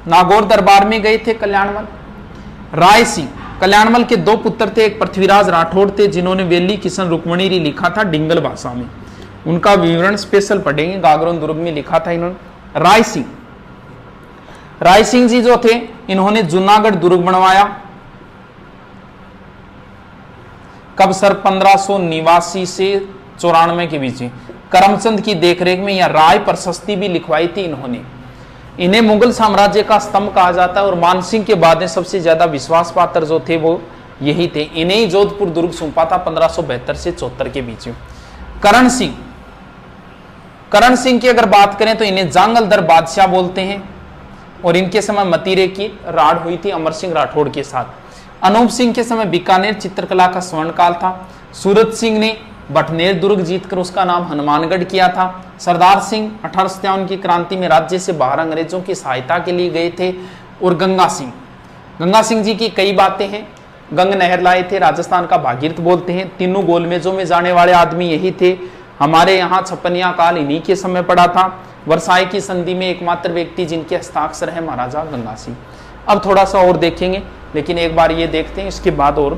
नागौर दरबार में गए थे कल्याणमल। राय सिंह, कल्याणमल के दो पुत्र थे, एक पृथ्वीराज राठौड़ थे जिन्होंने वेली किशन रुक्मणी लिखा था डिंगल भाषा में। उनका विवरण स्पेशल पढ़ेंगे, गागरोन दुर्ग में लिखा था इन्होंने। राय सिंह जी जो थे, इन्होंने जूनागढ़ दुर्ग बनवाया। कब सर? 1589 से 94 के बीच में करमचंद की देखरेख में। या राय प्रशस्ति भी लिखवाई थी इन्होंने। इन्हें मुगल साम्राज्य का स्तंभ कहा जाता है और मानसिंह के बाद में सबसे ज्यादा विश्वास पात्र जो थे वो यही थे। इन्हें ही जोधपुर दुर्ग सौंपा था 1572 से 74 के बीच में। करण सिंह की अगर बात करें तो इन्हें जांगलदर बादशाह बोलते हैं और इनके समय मतीरे की राड़ हुई थी अमर सिंह राठौड़ के साथ। अनूप सिंह के समय बीकानेर चित्रकला का स्वर्णकाल था। सूरत सिंह ने बटनेर दुर्ग जीतकर उसका नाम हनुमानगढ़ किया था। सरदार सिंह 1857 की क्रांति में राज्य से बाहर अंग्रेजों की सहायता के लिए गए थे। और गंगा सिंह जी की कई बातें हैं। गंग नहर लाए थे, राजस्थान का भागीरथ बोलते हैं। तीनों गोलमेजों में जाने वाले आदमी यही थे। हमारे यहाँ छप्पनिया काल इन्हीं के समय पड़ा था। वर्साई की संधि में एकमात्र व्यक्ति जिनके हस्ताक्षर है महाराजा गंगा सिंह। अब थोड़ा सा और देखेंगे, लेकिन एक बार ये देखते हैं, इसके बाद और